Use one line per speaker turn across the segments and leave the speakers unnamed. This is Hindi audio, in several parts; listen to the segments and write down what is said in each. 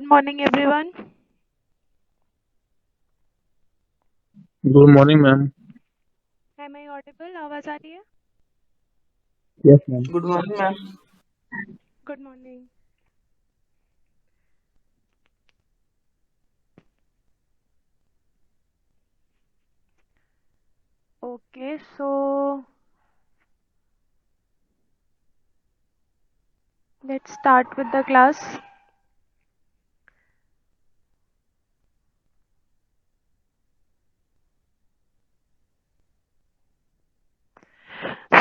Good morning, everyone.
Good morning ma'am.
Am I audible? आवाज आ रही है?
Yes ma'am.
Good morning ma'am.
Good morning. Okay, so let's start with the class.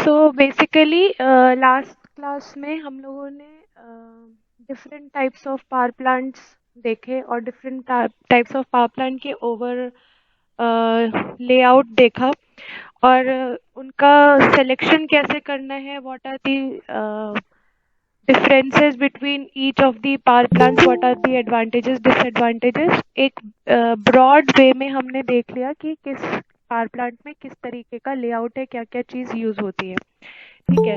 So basically, last class में हम लोगों ने different types of power plants देखे और different types of power plant के over layout देखा और उनका selection कैसे करना है, what are the differences between each of the power plants, what are the advantages, disadvantages. एक broad way में हमने देख लिया कि किस पावर प्लांट में किस तरीके का लेआउट है, क्या क्या चीज यूज होती है, ठीक है।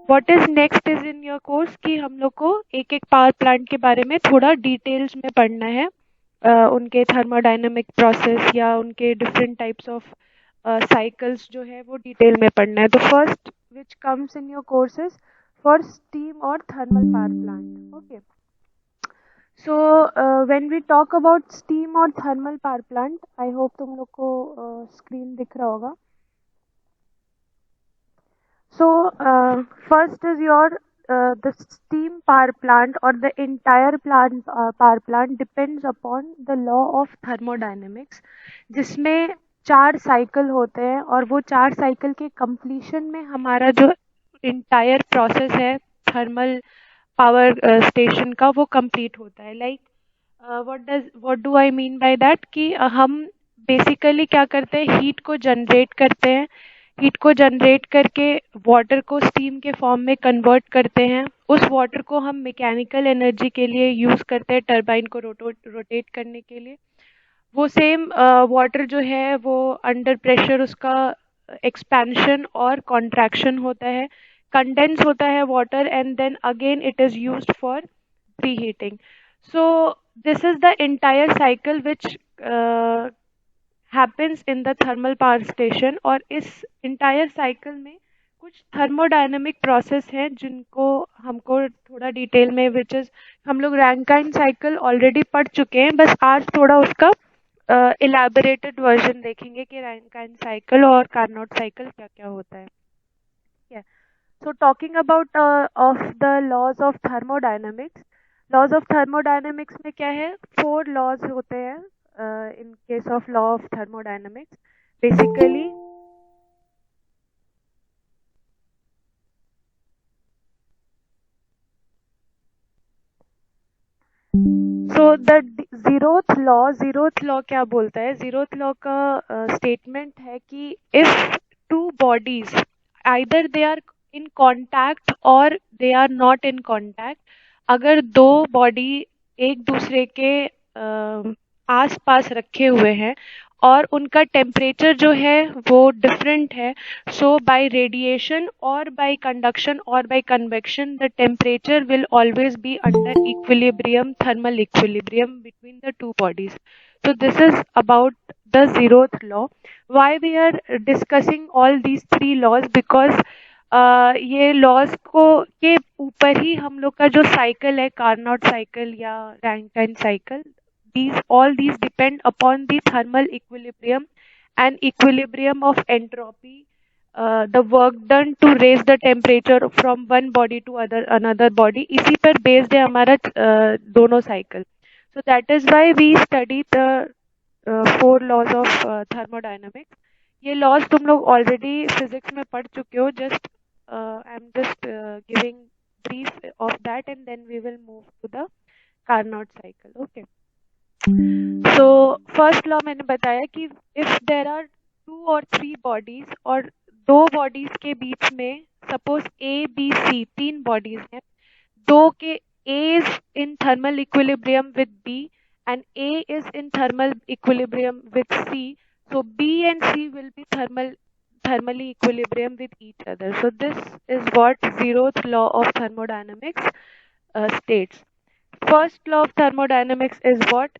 What is next is in your course कि हम लोग को एक एक पावर प्लांट के बारे में थोड़ा डिटेल्स में पढ़ना है, उनके थर्मोडायनेमिक प्रोसेस या उनके डिफरेंट टाइप्स ऑफ साइकिल्स जो है वो डिटेल में पढ़ना है। तो first which comes in your courses for steam और thermal power plant. Okay, so when we talk about steam और thermal power plant, I hope तुम लोग को स्क्रीन दिख रहा होगा। So first is your the steam power plant or the entire power plant depends upon the law of thermodynamics, जिसमें 4 साइकिल होते हैं और वो 4 साइकिल के कंप्लीशन में हमारा जो इंटायर प्रोसेस है थर्मल पावर स्टेशन का वो कंप्लीट होता है। Like what do I mean by that कि हम बेसिकली क्या करते हैं, हीट को जनरेट करते हैं, हीट को जनरेट करके वाटर को स्टीम के फॉर्म में कन्वर्ट करते हैं, उस वाटर को हम मैकेनिकल एनर्जी के लिए यूज़ करते हैं टरबाइन को रोटेट करने के लिए। वो सेम वाटर जो है वो अंडर प्रेशर उसका एक्सपेंशन और कॉन्ट्रैक्शन होता है, कंडेंस होता है water and then again it is used for preheating. So this is the entire cycle which happens in the thermal power station। और इस entire cycle में कुछ थर्मोडायनेमिक प्रोसेस हैं जिनको हमको थोड़ा डिटेल में विच इज हम लोग रैंकाइन साइकिल ऑलरेडी पढ़ चुके हैं, बस आज थोड़ा उसका इलेबोरेटेड वर्जन देखेंगे कि रैंकाइन साइकिल और कार्नोट साइकिल क्या क्या होता है, ठीक है। So talking about of the laws of thermodynamics, laws of thermodynamics में क्या है, 4 लॉज होते हैं in case of law of thermodynamics. Basically so the zeroth law क्या बोलता है, जीरोथ लॉ का स्टेटमेंट है कि if two bodies either they are in contact और they are not in contact, अगर दो बॉडी एक दूसरे के आस पास रखे हुए हैं और उनका टेम्परेचर जो है वो डिफरेंट है, सो बाय रेडिएशन और बाय कंडक्शन और by convection the temperature will always be under equilibrium, thermal equilibrium between the two bodies. So this is about the zeroth law. Why we are discussing all these 3 laws? Because ये लॉज को के ऊपर ही हम लोग का जो साइकिल है, कार्नोट साइकिल या Rankine cycle, these depend upon the thermal equilibrium and equilibrium of entropy, the work done to raise the temperature from one body to another body, इसी पर based है हमारा दोनों cycle. So that is why we study the 4 laws of thermodynamics। ये laws तुम लोग already physics में पढ़ चुके हो, just I'm just giving brief of that and then we will move to the Carnot cycle। Okay, so first law मैंने बताया कि if there are 2 or 3 bodies और 2 bodies के बीच में suppose A B C 3 bodies हैं, 2 के A is in thermal equilibrium with B and A is in thermal equilibrium with C, so B and C will be thermally equilibrium with each other। So this is what zeroth law of thermodynamics states। first law of thermodynamics is what?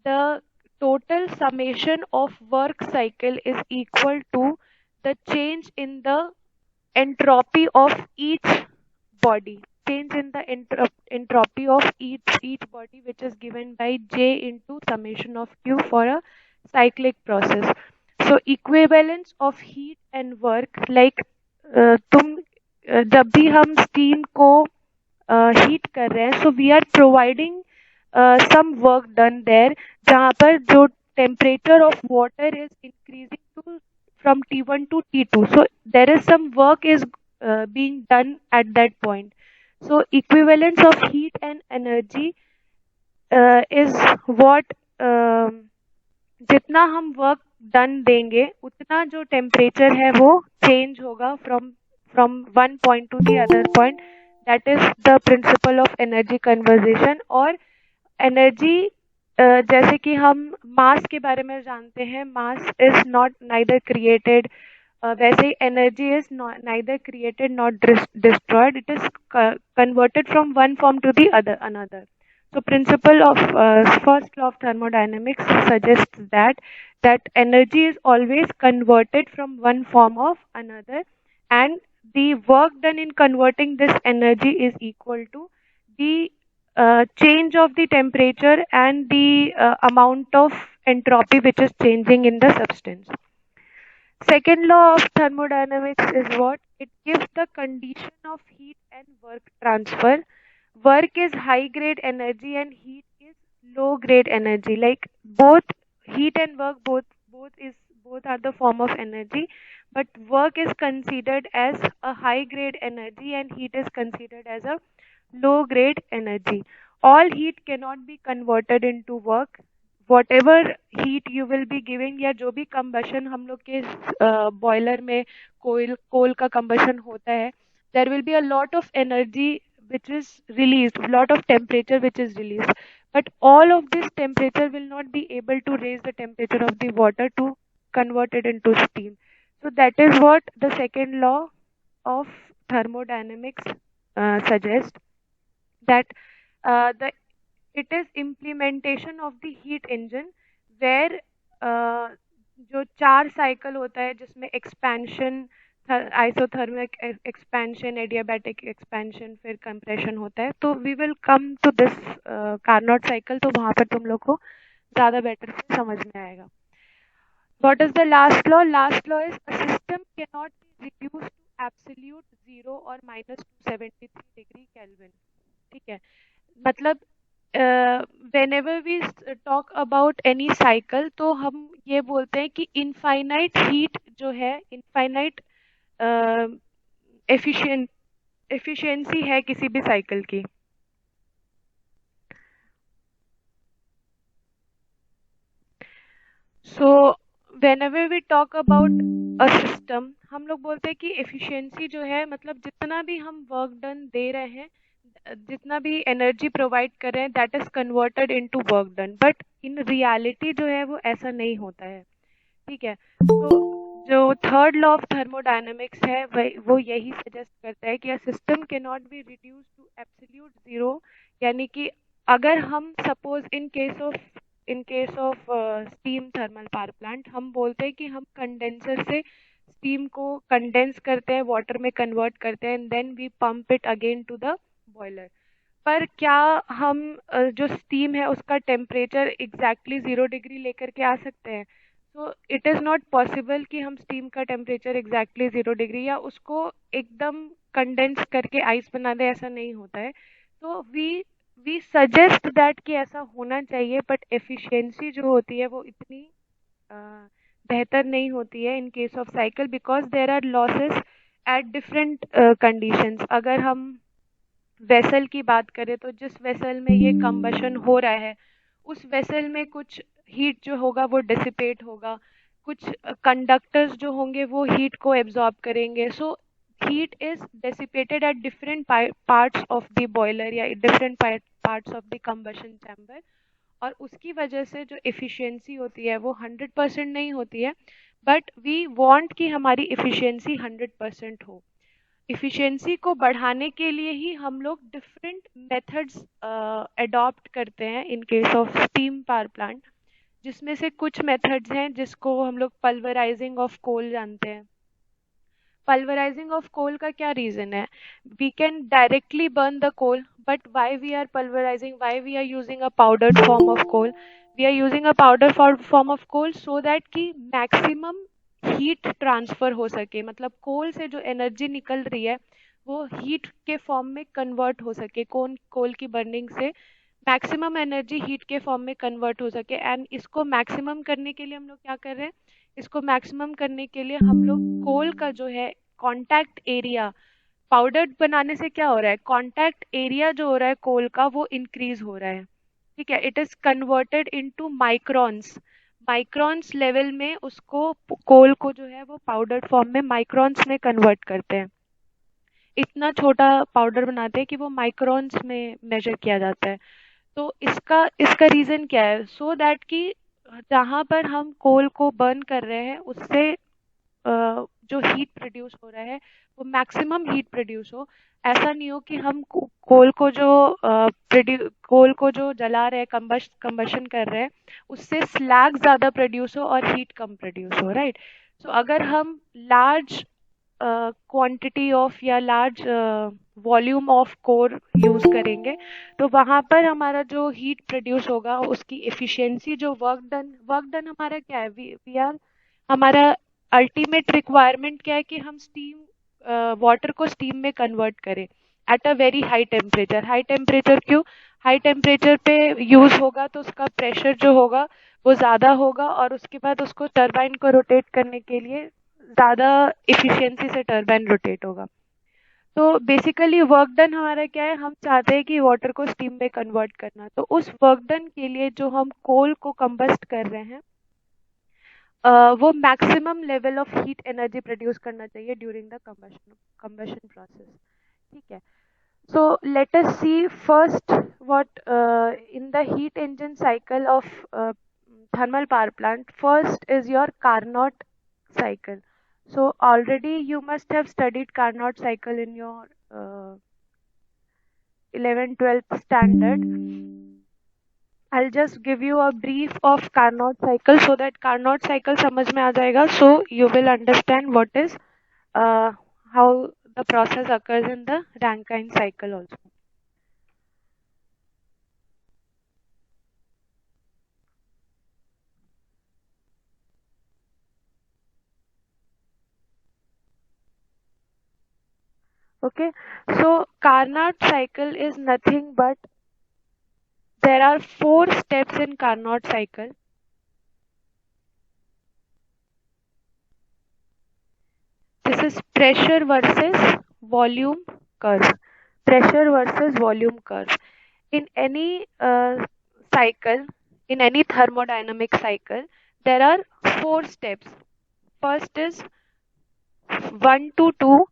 The total summation of work cycle is equal to the change in the entropy of each body. Change in the entropy of each body, which is given by J into summation of Q for a cyclic process. So equivalence of heat and work, like जब भी हम steam को हीट कर रहे हैं, so we are providing some work done there, जहाँ पर जो temperature of water is increasing to from T1 to T2. So there is some work is being done at that point. So equivalence of heat and energy is what जितना हम वर्क डन देंगे उतना जो टेम्परेचर है वो चेंज होगा from one point to the other point. That is the principle of energy conservation. और एनर्जी जैसे कि हम मास के बारे में जानते हैं, mass is not neither created, वैसे ही energy is neither created not destroyed, it is converted from one form to the another. So principle of first law of thermodynamics suggests that energy is always converted from one form of another, and the work done in converting this energy is equal to the change of the temperature and the amount of entropy which is changing in the substance. Second law of thermodynamics is what? It gives the condition of heat and work transfer. Work is high grade energy and heat is low grade energy. Like both heat and work both are the form of energy, but work is considered as a high grade energy and heat is considered as a low grade energy. All heat cannot be converted into work. Whatever heat you will be giving, या जो भी combustion हम लोग के बॉयलर में कोल का combustion होता है, there will be a lot of energy which is released, lot of temperature which is released, but all of this temperature will not be able to raise the temperature of the water to convert it into steam. So that is what the second law of thermodynamics suggests, that the it is implementation of the heat engine where जो चार साइकिल होता है जिसमें expansion, isothermic expansion, adiabatic expansion, फिर कंप्रेशन होता है. तो we will come to this Carnot cycle, तो वहां पर तुम लोग को ज़्यादा बेटर से समझ में आएगा. What is the last law? Last law is a system cannot be reduced to absolute zero or minus 273 degree Kelvin. ठीक है, मतलब whenever we talk about any cycle, तो हम ये बोलते हैं कि इनफाइनाइट हीट जो है, इनफाइनाइट एफिशिएंसी है किसी भी साइकिल की. सो whenever we talk about a system, हम लोग बोलते हैं कि एफिशिएंसी जो है, मतलब जितना भी हम वर्क डन दे रहे हैं, जितना भी एनर्जी प्रोवाइड कर रहे हैं, that is converted into work done. But in reality जो है वो ऐसा नहीं होता है. ठीक है, तो जो थर्ड लॉ ऑफ थर्मोडायनेमिक्स है वो यही सजेस्ट करता है कि a system can not be reduce to absolute zero. यानी कि अगर हम suppose in case of steam thermal power plant, हम बोलते हैं कि हम कंडेंसर से स्टीम को कंडेंस करते हैं, वाटर में कन्वर्ट करते हैं, and then we pump it again to the boiler. पर क्या हम जो स्टीम है उसका टेम्परेचर एग्जैक्टली 0 डिग्री लेकर के आ सकते हैं? So it is not possible कि हम स्टीम का टेम्परेचर एग्जैक्टली 0 डिग्री या उसको एकदम कंडेंस करके आइस बना दे, ऐसा नहीं होता है. तो वी सजेस्ट दैट कि ऐसा होना चाहिए, बट एफिशिएंसी जो होती है वो इतनी बेहतर नहीं होती है in case of cycle, because there are losses at different conditions. अगर हम वेसल की बात करें तो जिस वेसल में ये कंबशन हो रहा है उस वेसल में कुछ हीट जो होगा वो डिसिपेट होगा, कुछ कंडक्टर्स जो होंगे वो हीट को एब्जॉर्ब करेंगे. So heat is dissipated at different parts of the boiler या different parts of the combustion chamber, और उसकी वजह से जो एफिशिएंसी होती है वो 100% नहीं होती है. बट वी वांट कि हमारी एफिशिएंसी 100% हो. इफ़िशियंसी को बढ़ाने के लिए ही हम लोग डिफरेंट मेथड्स अडॉप्ट करते हैं in case of steam power plant, जिसमें से कुछ मेथड्स हैं जिसको हम लोग पल्वराइजिंग ऑफ कोल जानते हैं। पल्वराइजिंग ऑफ कोल का क्या रीजन है? We can directly burn the coal, but why we are pulverising, why we are using a powdered form of coal? We are using a powder form of coal so that कि मैक्सिमम हीट ट्रांसफर हो सके, मतलब कोल से जो एनर्जी निकल रही है वो हीट के फॉर्म में कन्वर्ट हो सके, कोल की बर्निंग से मैक्सिमम एनर्जी हीट के फॉर्म में कन्वर्ट हो सके। एंड इसको मैक्सिमम करने के लिए हम लोग क्या कर रहे हैं? इसको मैक्सिमम करने के लिए हम लोग कोल का जो है कांटेक्ट एरिया, पाउडर बनाने से क्या हो रहा है, कांटेक्ट एरिया जो हो रहा है कोल का वो इंक्रीज हो रहा है। ठीक है, it is converted into microns. Microns level में उसको, कोल को जो है वो पाउडर फॉर्म में माइक्रॉन्स में कन्वर्ट करते हैं। इतना छोटा पाउडर बनाते हैं कि वो माइक्रॉन्स में मेजर किया जाता है। तो इसका इसका रीजन क्या है? सो दैट कि जहाँ पर हम कोल को बर्न कर रहे हैं उससे जो हीट प्रोड्यूस हो रहा है वो मैक्सिमम हीट प्रोड्यूस हो। ऐसा नहीं हो कि हम कोल को जो जला रहे हैं, कंबशन कर रहे हैं, उससे स्लैग ज्यादा प्रोड्यूस हो और हीट कम प्रोड्यूस हो, राइट? सो अगर हम लार्ज क्वांटिटी ऑफ या large volume of core use करेंगे तो वहां पर हमारा जो हीट प्रोड्यूस होगा उसकी एफिशिएंसी, जो वर्क डन हमारा क्या है, वी आर, हमारा अल्टीमेट रिक्वायरमेंट क्या है कि हम स्टीम, वाटर को स्टीम में कन्वर्ट करें at a very high temperature. High temperature क्यों? हाई टेम्परेचर पे यूज होगा तो उसका प्रेशर जो होगा वो ज़्यादा होगा और उसके बाद उसको टरबाइन को रोटेट करने के लिए ज़्यादा इफिशियंसी से टरबाइन रोटेट होगा। तो बेसिकली वर्क डन हमारा क्या है, हम चाहते हैं कि वाटर को स्टीम में कन्वर्ट करना। तो उस वर्क डन के लिए जो हम कोल को कंबस्ट कर रहे हैं वो maximum level of heat energy produce करना चाहिए ड्यूरिंग द कंबशन प्रोसेस। ठीक है, so let us see first what in the heat engine cycle of thermal power plant. First is your Carnot cycle. So already you must have studied Carnot cycle in your 11th 12th standard. I'll just give you a brief of Carnot cycle so that Carnot cycle समझ में आ जाएगा, so you will understand what is how the process occurs in the Rankine cycle also. Okay, so Carnot cycle is nothing but there are 4 steps in Carnot cycle. This is pressure versus volume curve. Pressure versus volume curve. In any cycle, in any thermodynamic cycle, there are 4 steps. First is 1 to 2,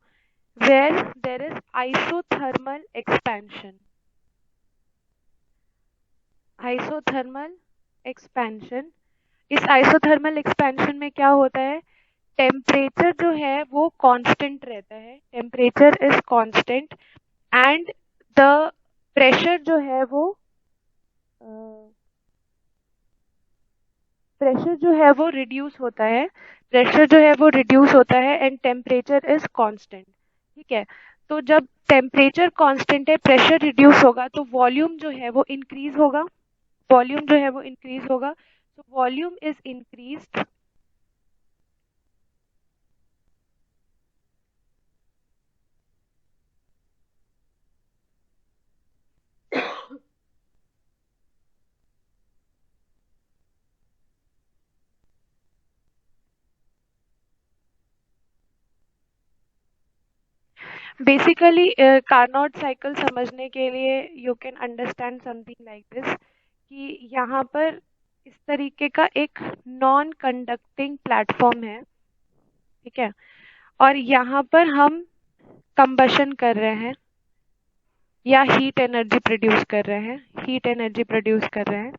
where there is isothermal expansion. Isothermal expansion. इस isothermal expansion में क्या होता है? टेम्परेचर जो है वो कांस्टेंट रहता है, temperature is constant and the pressure जो है वो रिड्यूस होता है, प्रेशर जो है वो रिड्यूस होता है एंड टेम्परेचर इज कांस्टेंट। ठीक है, तो जब टेम्परेचर कांस्टेंट है, प्रेशर रिड्यूस होगा तो वॉल्यूम जो है वो इंक्रीज होगा, वॉल्यूम जो है वो इंक्रीज होगा। तो volume is increased, basically Carnot cycle समझने के लिए you can understand something like this, कि यहाँ पर इस तरीके का एक नॉन कंडक्टिंग प्लेटफॉर्म है, ठीक है, और यहाँ पर हम कंबशन कर रहे हैं या हीट एनर्जी प्रोड्यूस कर रहे हैं, हीट एनर्जी प्रोड्यूस कर रहे हैं,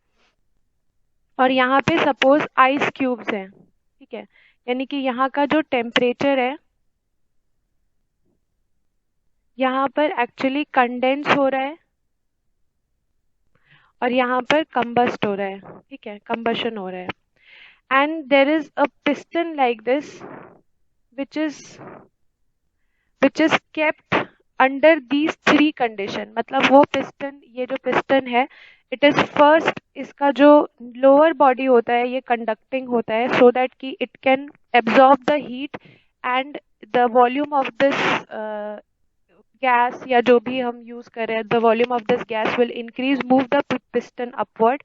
और यहाँ पे सपोज आइस क्यूब्स हैं, ठीक है, यानी कि यहाँ का जो टेम्परेचर है यहाँ पर एक्चुअली कंडेंस हो रहा है और यहाँ पर कंबस्ट हो रहा है, ठीक है, कंबशन हो रहा है। And there is a piston like this which is kept under these three condition. मतलब वो पिस्टन, ये जो पिस्टन है, इट इज फर्स्ट, इसका जो लोअर बॉडी होता है ये कंडक्टिंग होता है सो दैट कि it can absorb the heat and the volume of this gas या जो भी हम यूज कर रहे हैं, the volume of this gas will increase, move the piston upward.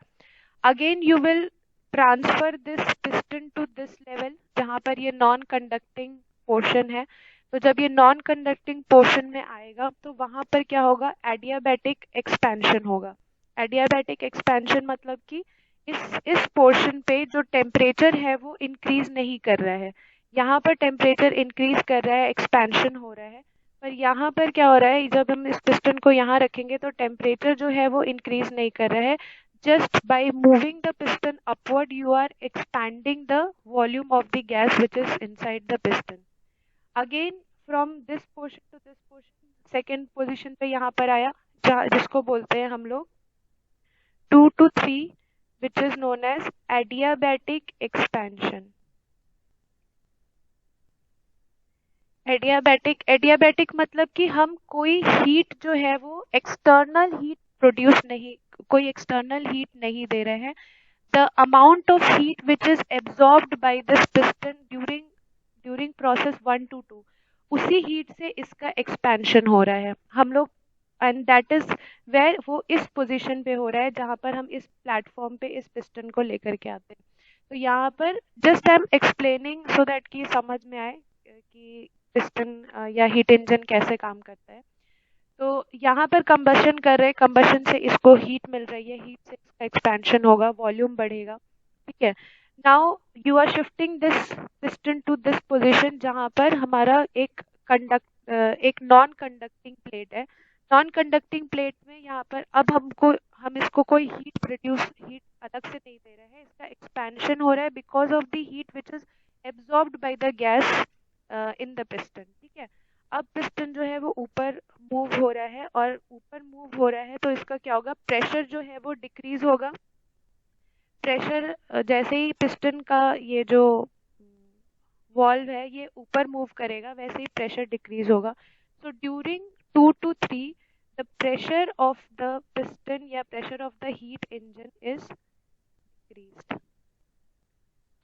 Again you will transfer this piston to this level जहाँ पर ये नॉन कंडक्टिंग पोर्शन है। तो जब ये नॉन कंडक्टिंग पोर्शन में आएगा तो वहां पर क्या होगा, एडियाबैटिक एक्सपेंशन होगा। एडियाबैटिक एक्सपेंशन मतलब कि इस पोर्शन पे जो टेम्परेचर है वो इंक्रीज नहीं कर रहा है। यहाँ पर टेम्परेचर इंक्रीज कर रहा है, एक्सपेंशन हो रहा है, पर यहाँ पर क्या हो रहा है, जब हम इस पिस्टन को यहाँ रखेंगे तो टेम्परेचर जो है वो इंक्रीज नहीं कर रहा है। Just by moving the piston upward, you are expanding the volume of the gas which is inside the piston. Again, from this portion to this portion, second position पे यहाँ पर आया, जिसको बोलते हैं हम लोग 2 to 3, which is known as adiabatic expansion. Adiabatic मतलब कि हम कोई हीट जो है वो एक्सटर्नल हीट प्रोड्यूस नहीं, कोई एक्सटर्नल हीट नहीं दे रहे हैं। The amount of heat which is absorbed by this piston during process 1 to 2, उसी हीट से इसका एक्सपेंशन हो रहा है हम लोग, एंड दैट इज वेयर वो इस पोजीशन पे हो रहा है जहाँ पर हम इस प्लेटफॉर्म पे इस पिस्टन को लेकर के आते हैं। तो यहाँ पर just I am explaining so that कि समझ में आए कि पिस्टन या हीट इंजन कैसे काम करता है। तो यहाँ पर कंबशन कर रहे हैं, कंबशन से इसको हीट मिल रही है, हीट से इसका एक्सपेंशन होगा, वॉल्यूम बढ़ेगा, ठीक है। Now you are shifting this piston to this position जहाँ पर हमारा एक नॉन कंडक्टिंग प्लेट है। नॉन कंडक्टिंग प्लेट में यहाँ पर अब हम इसको कोई हीट अलग से नहीं दे रहे हैं, इसका एक्सपेंशन हो रहा है because of the heat which is absorbed by the gas in the piston, ठीक है। अब पिस्टन जो है वो ऊपर मूव हो रहा है और ऊपर मूव हो रहा है तो इसका क्या होगा, प्रेशर जो है वो डिक्रीज होगा। प्रेशर जैसे ही पिस्टन का ये जो वॉल्व है ये ऊपर मूव करेगा वैसे ही प्रेशर डिक्रीज होगा। So during 2 to 3 the pressure of the piston या pressure of the heat engine is decreased.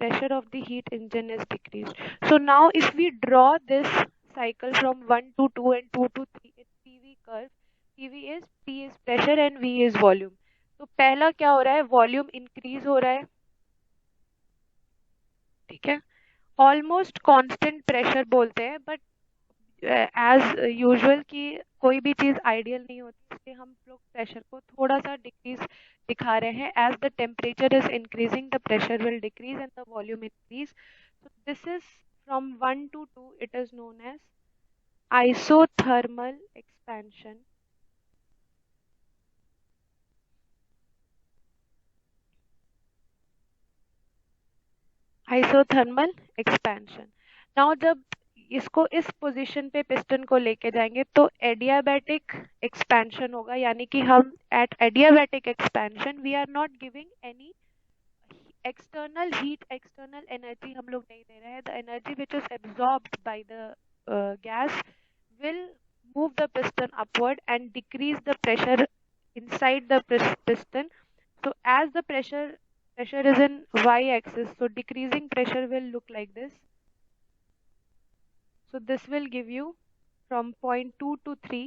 Pressure of the heat engine is decreased. So now if we draw this cycle from 1 to 2 and 2 to 3 in PV curve, P is pressure and V is volume. तो पहला क्या हो रहा है, वॉल्यूम इंक्रीज हो रहा है, ठीक है, ऑलमोस्ट कांस्टेंट प्रेशर बोलते हैं, बट एज यूजुअल कि कोई भी चीज आइडियल नहीं होती, इसलिए हम लोग प्रेशर को थोड़ा सा डिक्रीज दिखा रहे हैं। As the temperature is increasing the pressure will decrease and the volume increase. So this is from 1 to 2, it is known as isothermal expansion. Isothermal expansion. Now जब इसको इस पोजीशन पे पिस्टन को लेके जाएंगे तो एडियाबैटिक एक्सपेंशन होगा, यानी कि हम at adiabatic expansion we are not giving any external heat, external energy हम लोग नहीं दे रहे हैं। The energy which is absorbed by the gas will move the piston upward and decrease the pressure inside the piston. So as the pressure is in y-axis, so decreasing pressure will look like this. So this will give you from point 2 to 3.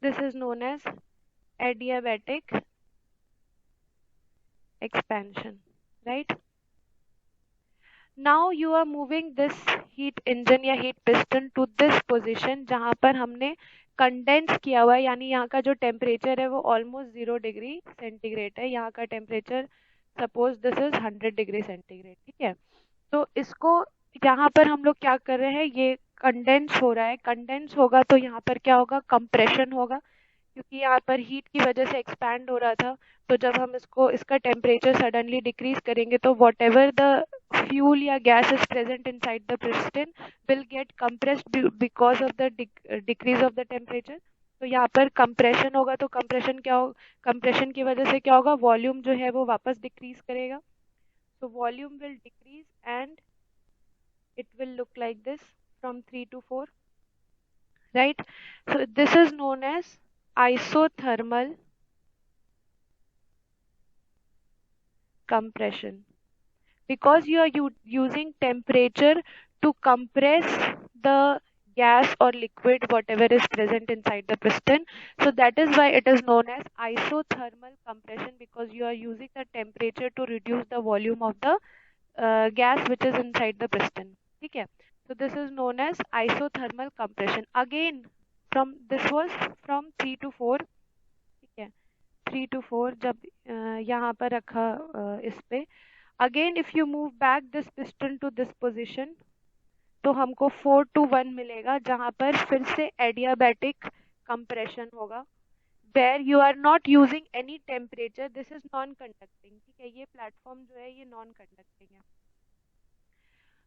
This is known as adiabatic expansion, right? Now you are moving this heat engine या heat piston to this position जहाँ पर हमने कंडेंस किया हुआ है, यानी यहाँ का जो टेम्परेचर है वो ऑलमोस्ट 0 डिग्री सेंटीग्रेड है। यहाँ का temperature suppose this is 100 degree centigrade, ठीक है। तो इसको यहाँ पर हम लोग क्या कर रहे हैं, ये कंडेंस हो रहा है, कंडेंस होगा तो यहाँ पर क्या होगा, कंप्रेशन होगा, क्योंकि यहाँ पर हीट की वजह से एक्सपैंड हो रहा था। तो जब हम इसका टेम्परेचर सडनली डिक्रीज करेंगे तो वॉट एवर द fuel या gas is present inside the piston will get compressed because of the decrease of the temperature. तो यहाँ पर compression होगा तो compression क्या हो, compression की वजह से क्या होगा, volume जो है वो वापस decrease करेगा. So volume will decrease and it will look like this from 3 to 4, right? So this is known as isothermal compression, because you are using temperature to compress the gas or liquid whatever is present inside the piston. So that is why it is known as isothermal compression, because you are using the temperature to reduce the volume of the gas which is inside the piston. Okay, so this is known as isothermal compression. Again, from this was from 3 to 4. ठीक है, 3 to 4 जब यहाँ पर रखा इस पे, again if you move back this piston to this position तो हमको 4 to 1 मिलेगा, जहाँ पर फिर से एडियाबैटिक कंप्रेशन होगा, where you are not using any temperature. This is non conducting. ठीक है, ये प्लेटफॉर्म जो है ये नॉन कंडक्टिंग है.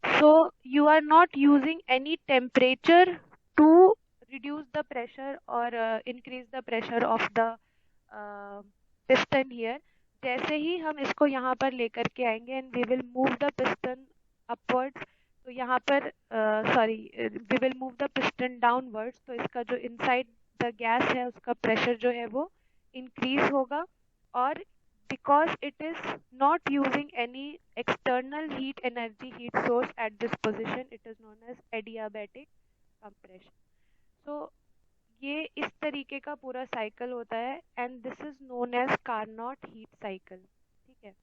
So you are not using any temperature to reduce the pressure or increase the pressure of the piston here. जैसे ही हम इसको यहाँ पर लेकर के आएंगे and we will move the piston upwards, तो यहाँ पर we will move the piston downwards, तो इसका जो inside the gas है उसका pressure जो है वो increase होगा, और because it is not using any external heat energy heat source at this position, it is known as adiabatic compression. So ये इस तरीके का पूरा साइकिल होता है and this is known as Carnot heat cycle. ठीक है,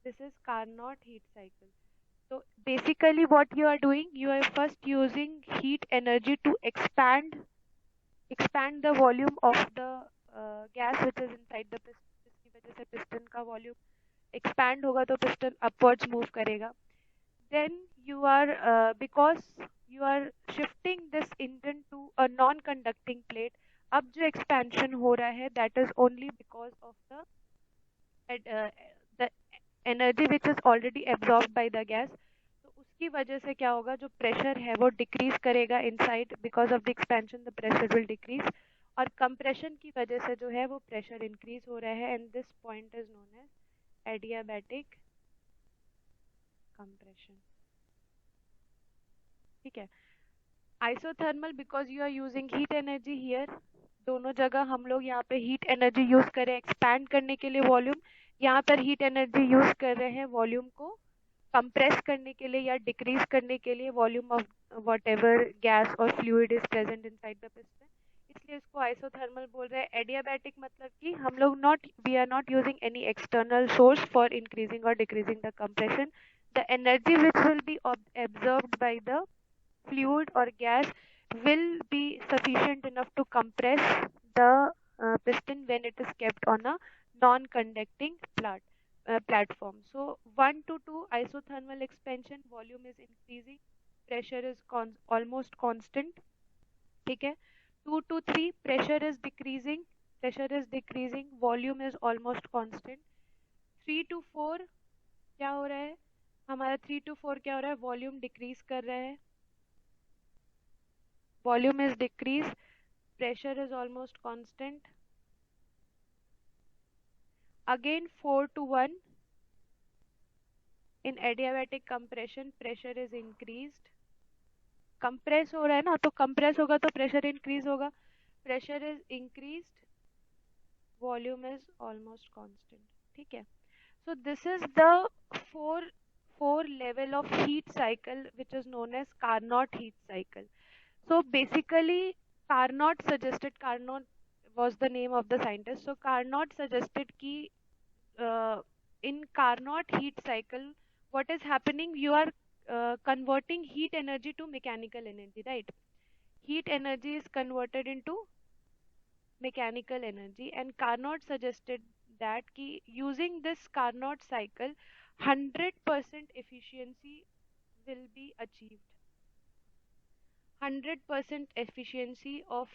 this is Carnot heat cycle. So basically what you are doing, you are first using heat energy to expand the volume of the gas which is inside the piston, जिसकी वजह से piston का volume expand होगा तो piston upwards move करेगा. Then you are because you are shifting this engine to a non-conducting plate, अब जो expansion हो रहा है that is only because of the energy which is already absorbed by the gas. तो उसकी वजह से क्या होगा, जो प्रेशर है वो डिक्रीज करेगा inside, because of the expansion the pressure will decrease, और कंप्रेशन की वजह से जो है वो प्रेशर इंक्रीज हो रहा है, and this point is known as adiabatic compression. ठीक है, isothermal because you are using heat energy here, दोनों जगह हम लोग यहाँ पे हीट एनर्जी यूज कर रहे हैं एक्सपैंड करने के लिए वॉल्यूम, यहाँ पर हीट एनर्जी यूज कर रहे हैं वॉल्यूम को कंप्रेस करने के लिए या डिक्रीज करने के लिए वॉल्यूम ऑफ व्हाटएवर गैस और fluid is present inside the piston, इसलिए इसको आइसोथर्मल बोल रहे हैं. एडियाबैटिक मतलब कि हम लोग we are not using any external source for increasing और decreasing the compression. The energy which will be absorbed by the fluid or gas will be sufficient enough to compress the piston when it is kept on a non-conducting platform. So 1 to 2 isothermal expansion, volume is increasing, pressure is almost constant. ठीक है, 2 to 3 pressure is decreasing, volume is almost constant. 3 to 4 क्या हो रहा है हमारा, 3 to 4 क्या हो रहा है, वॉल्यूम डिक्रीज कर रहा है, volume is decreased, pressure is almost constant. Again 4 to 1 in adiabatic compression, pressure is increased. compress हो रहा है ना, तो compress होगा तो pressure increase होगा, pressure is increased, volume is almost constant. ठीक है, so this is the four level of heat cycle which is known as Carnot heat cycle. So basically Carnot was the name of the scientist. So Carnot suggested कि in Carnot heat cycle what is happening, you are converting heat energy to mechanical energy, right? Heat energy is converted into mechanical energy, and Carnot suggested that कि using this Carnot cycle 100% efficiency will be achieved. 100% efficiency of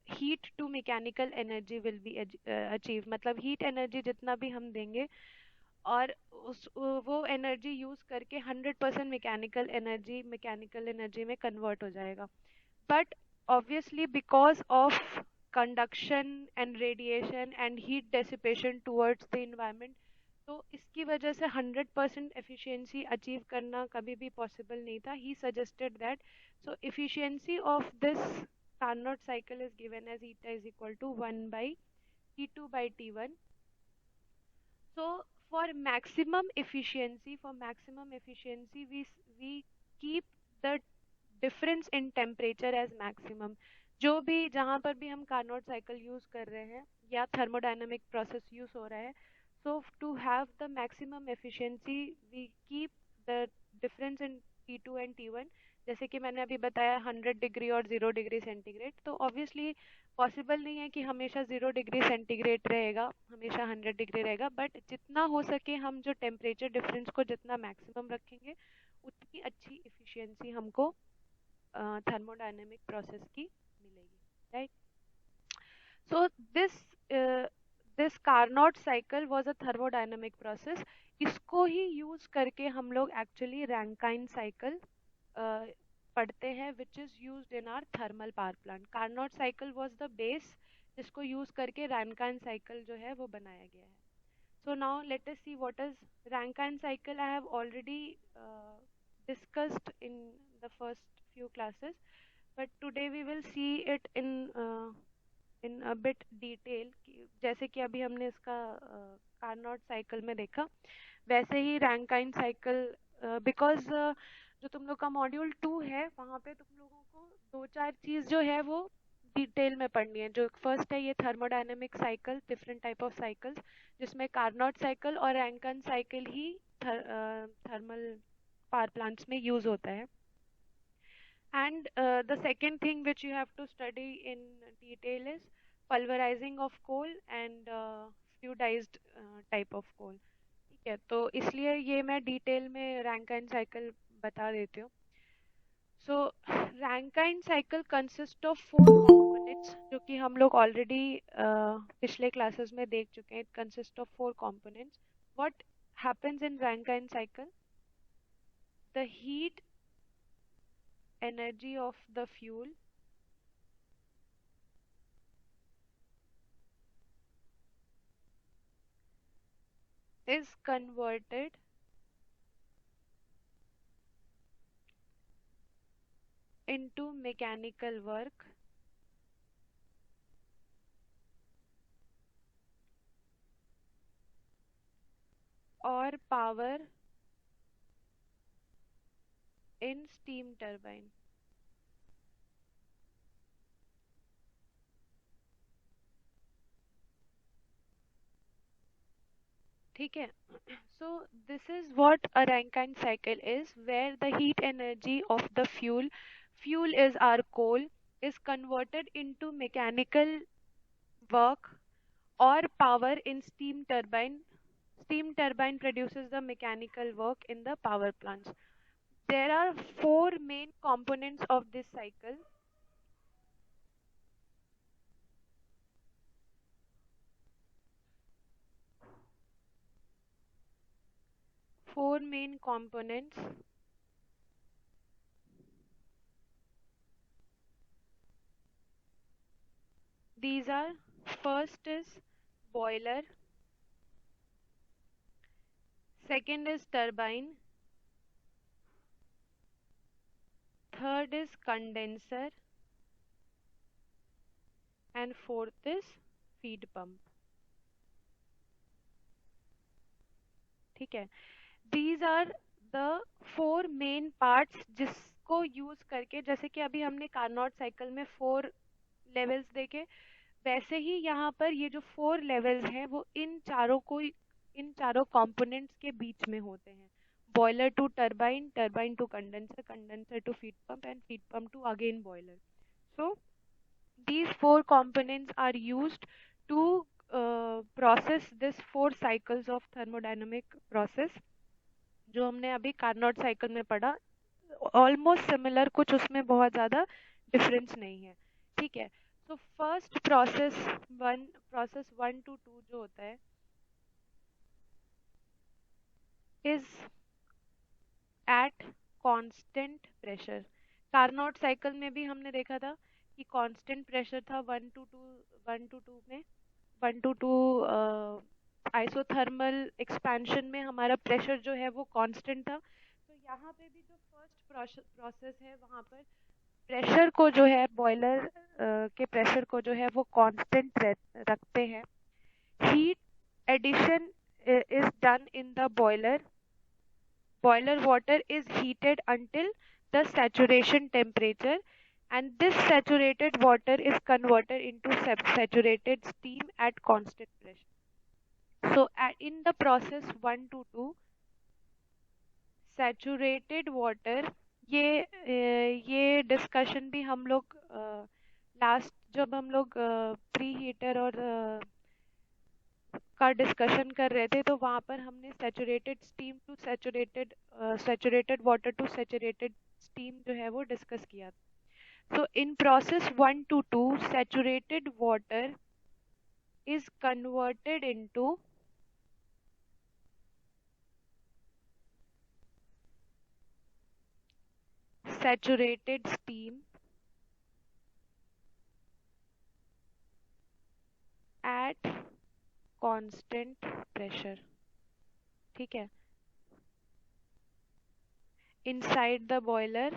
heat to mechanical energy will be achieved. मतलब heat energy जितना भी हम देंगे और वो एनर्जी यूज करके 100% मैकेनिकल एनर्जी में कन्वर्ट हो जाएगा. But obviously because of conduction and radiation and heat dissipation towards the environment, तो इसकी वजह से 100% एफिशिएंसी अचीव करना कभी भी पॉसिबल नहीं था. He suggested that so efficiency of this Carnot cycle is given as eta is equal to 1 by T2 by T1. So for maximum efficiency, we keep the difference in temperature as maximum. जो भी जहाँ पर भी हम कार्नोट साइकिल यूज कर रहे हैं या थर्मोडायनामिक प्रोसेस यूज हो रहा है, so to have the maximum efficiency we keep the difference in T2 and T1. जैसे कि मैंने अभी बताया 100 डिग्री और 0 डिग्री सेंटीग्रेड, तो ऑब्वियसली पॉसिबल नहीं है कि हमेशा 0 डिग्री सेंटीग्रेड रहेगा, हमेशा 100 डिग्री रहेगा. बट जितना हो सके हम जो टेम्परेचर डिफरेंस को जितना मैक्सिमम रखेंगे उतनी अच्छी इफिशियंसी हमको थर्मोडायनेमिक प्रोसेस की मिलेगी, right. So this Carnot cycle was a thermodynamic process. इसको ही यूज करके हम लोग एक्चुअली रैंकाइन साइकिल पढ़ते हैं, which is used in our thermal power plant. Carnot cycle was the base जिसको यूज करके रैंकाइन साइकिल जो है वो बनाया गया है. So now let us see what is Rankine cycle. I have already discussed in the first few classes, but today we will see it in a bit detail. जैसे कि अभी हमने इसका कार्नोट साइकिल में देखा, वैसे ही रैंकाइन साइकिल, बिकॉज जो तुम लोग का मॉड्यूल 2 है वहाँ पे तुम लोगों को 2-4 चीज़ जो है वो डिटेल में पढ़नी है. जो फर्स्ट है ये thermodynamic cycle, different type of cycles, जिसमें कार्नोट साइकिल और रैंकाइन साइकिल ही थर्मल पावर प्लांट्स में यूज होता है. And the second thing which you have to study in detail is pulverizing of coal and fluidized type of coal. ठीक है, तो इसलिए ये मैं डिटेल में रैंकाइन साइकिल बता देती हूँ. So Rankine cycle consist of 4 components, जो कि हम लोग ऑलरेडी पिछले क्लासेस में देख चुके हैं. It consist of 4 components. What happens in Rankine cycle? The heat energy of the fuel is converted into mechanical work or power in steam turbine. ठीक है. So this is what a Rankine cycle is, where the heat energy of the fuel is our coal, is converted into mechanical work or power in steam turbine. Steam turbine produces the mechanical work in the power plants. There are 4 main components of this cycle. Four main components. These are, first is boiler, second is turbine, third is condenser, and fourth is feed pump. ठीक है. These are the 4 main parts जिसको यूज करके, जैसे कि अभी हमने कार्नोट साइकिल में 4 लेवल्स देखे, वैसे ही यहाँ पर ये जो 4 लेवल्स हैं वो इन चारों कंपोनेंट्स के बीच में होते हैं. Boiler to turbine, turbine to condenser, condenser to feed pump, and feed pump to again boiler. So these 4 components are used to process this 4 cycles of thermodynamic process जो हमने अभी कार्नोट साइकिल में पढ़ा. ऑलमोस्ट सिमिलर, कुछ उसमें बहुत ज़्यादा डिफरेंस नहीं है. ठीक है. सो फर्स्ट प्रोसेस 1 to 2 जो होता है, is at constant pressure. Carnot cycle में भी हमने देखा था कि कांस्टेंट प्रेशर था 1 to 2 में 1 to 2 आइसोथर्मल एक्सपेंशन में हमारा प्रेशर जो है वो कांस्टेंट था। तो यहाँ पे भी जो फर्स्ट प्रोसेस है वहाँ पर प्रेशर को जो है बॉयलर के प्रेशर को जो है वो कांस्टेंट रखते हैं। Heat addition is done in the boiler. Boiler water is heated until the saturation temperature, and this saturated water is converted into saturated steam at constant pressure. So in the process 1 to 2, saturated water, ये डिस्कशन भी हम लोग लास्ट जब हम लोग प्री हीटर और का डिस्कशन कर रहे थे तो वहाँ पर हमने saturated steam to saturated water to saturated steam जो है वो डिस्कस किया। So in process 1 to 2 saturated water is converted into saturated steam at constant pressure. ठीक है, इनसाइड द बॉयलर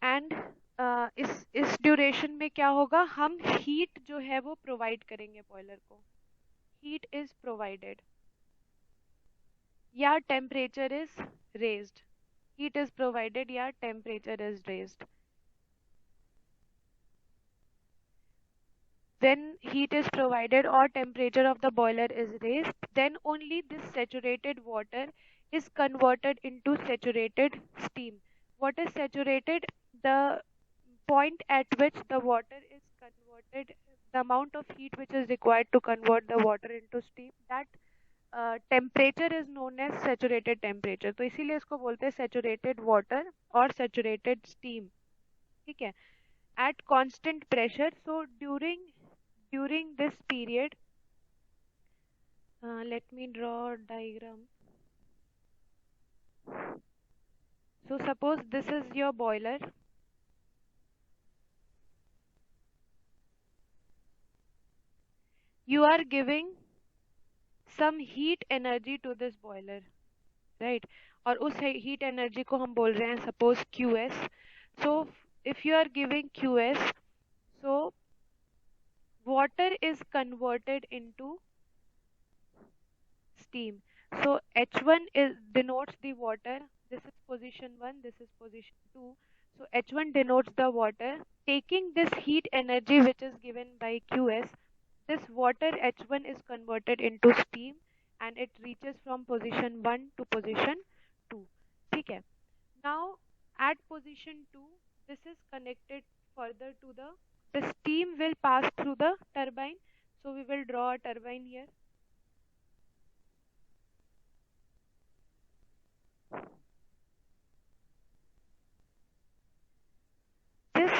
एंड इस ड्यूरेशन में क्या होगा, हम हीट जो है वो प्रोवाइड करेंगे बॉयलर को। हीट इज प्रोवाइडेड या temperature is raised. Heat is provided या temperature is raised. When heat is provided or temperature of the boiler is raised, then only this saturated water is converted into saturated steam. What is saturated? The point at which the water is converted, the amount of heat which is required to convert the water into steam, that temperature is known as saturated temperature. तो इसीलिए इसको बोलते हैं saturated water और saturated steam। ठीक है, at constant pressure. So during this period, let me draw a diagram. So suppose this is your boiler. You are giving some heat energy to this boiler, right? और उस heat energy को हम बोल रहे हैं suppose QS. So if you are giving QS, so water is converted into steam. So H1 denotes the water. This is position 1, this is position 2. So H1 denotes the water. Taking this heat energy which is given by QS, this water H1 is converted into steam and it reaches from position 1 to position 2. ठीक है. Now at position 2, this is connected further to the steam will pass through the turbine. So we will draw a turbine here. This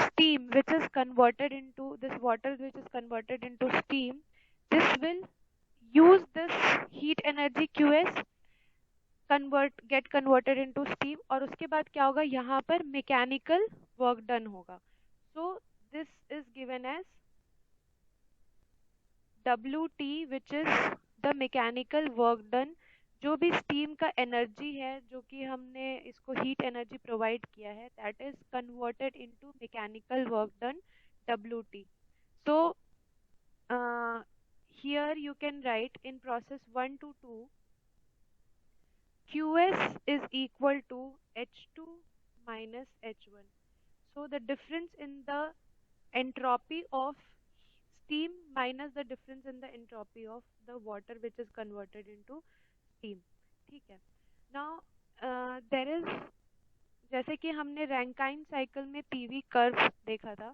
steam which is converted into this water which is converted into steam, this will use this heat energy QS get converted into steam और उसके बाद क्या होगा, यहाँ पर mechanical work done होगा. So this is given as WT, which is the mechanical work done. जो भी स्टीम का एनर्जी है जो कि हमने इसको हीट एनर्जी प्रोवाइड किया है, that is converted into mechanical work done WT. So here you can write in process 1 to 2 QS is equal to H2 minus H1. So the difference in the entropy of steam minus the difference in the entropy of the water which is converted into steam. ठीक है. Now there is, जैसे कि हमने रैंकाइन साइकिल में पीवी कर्व देखा था,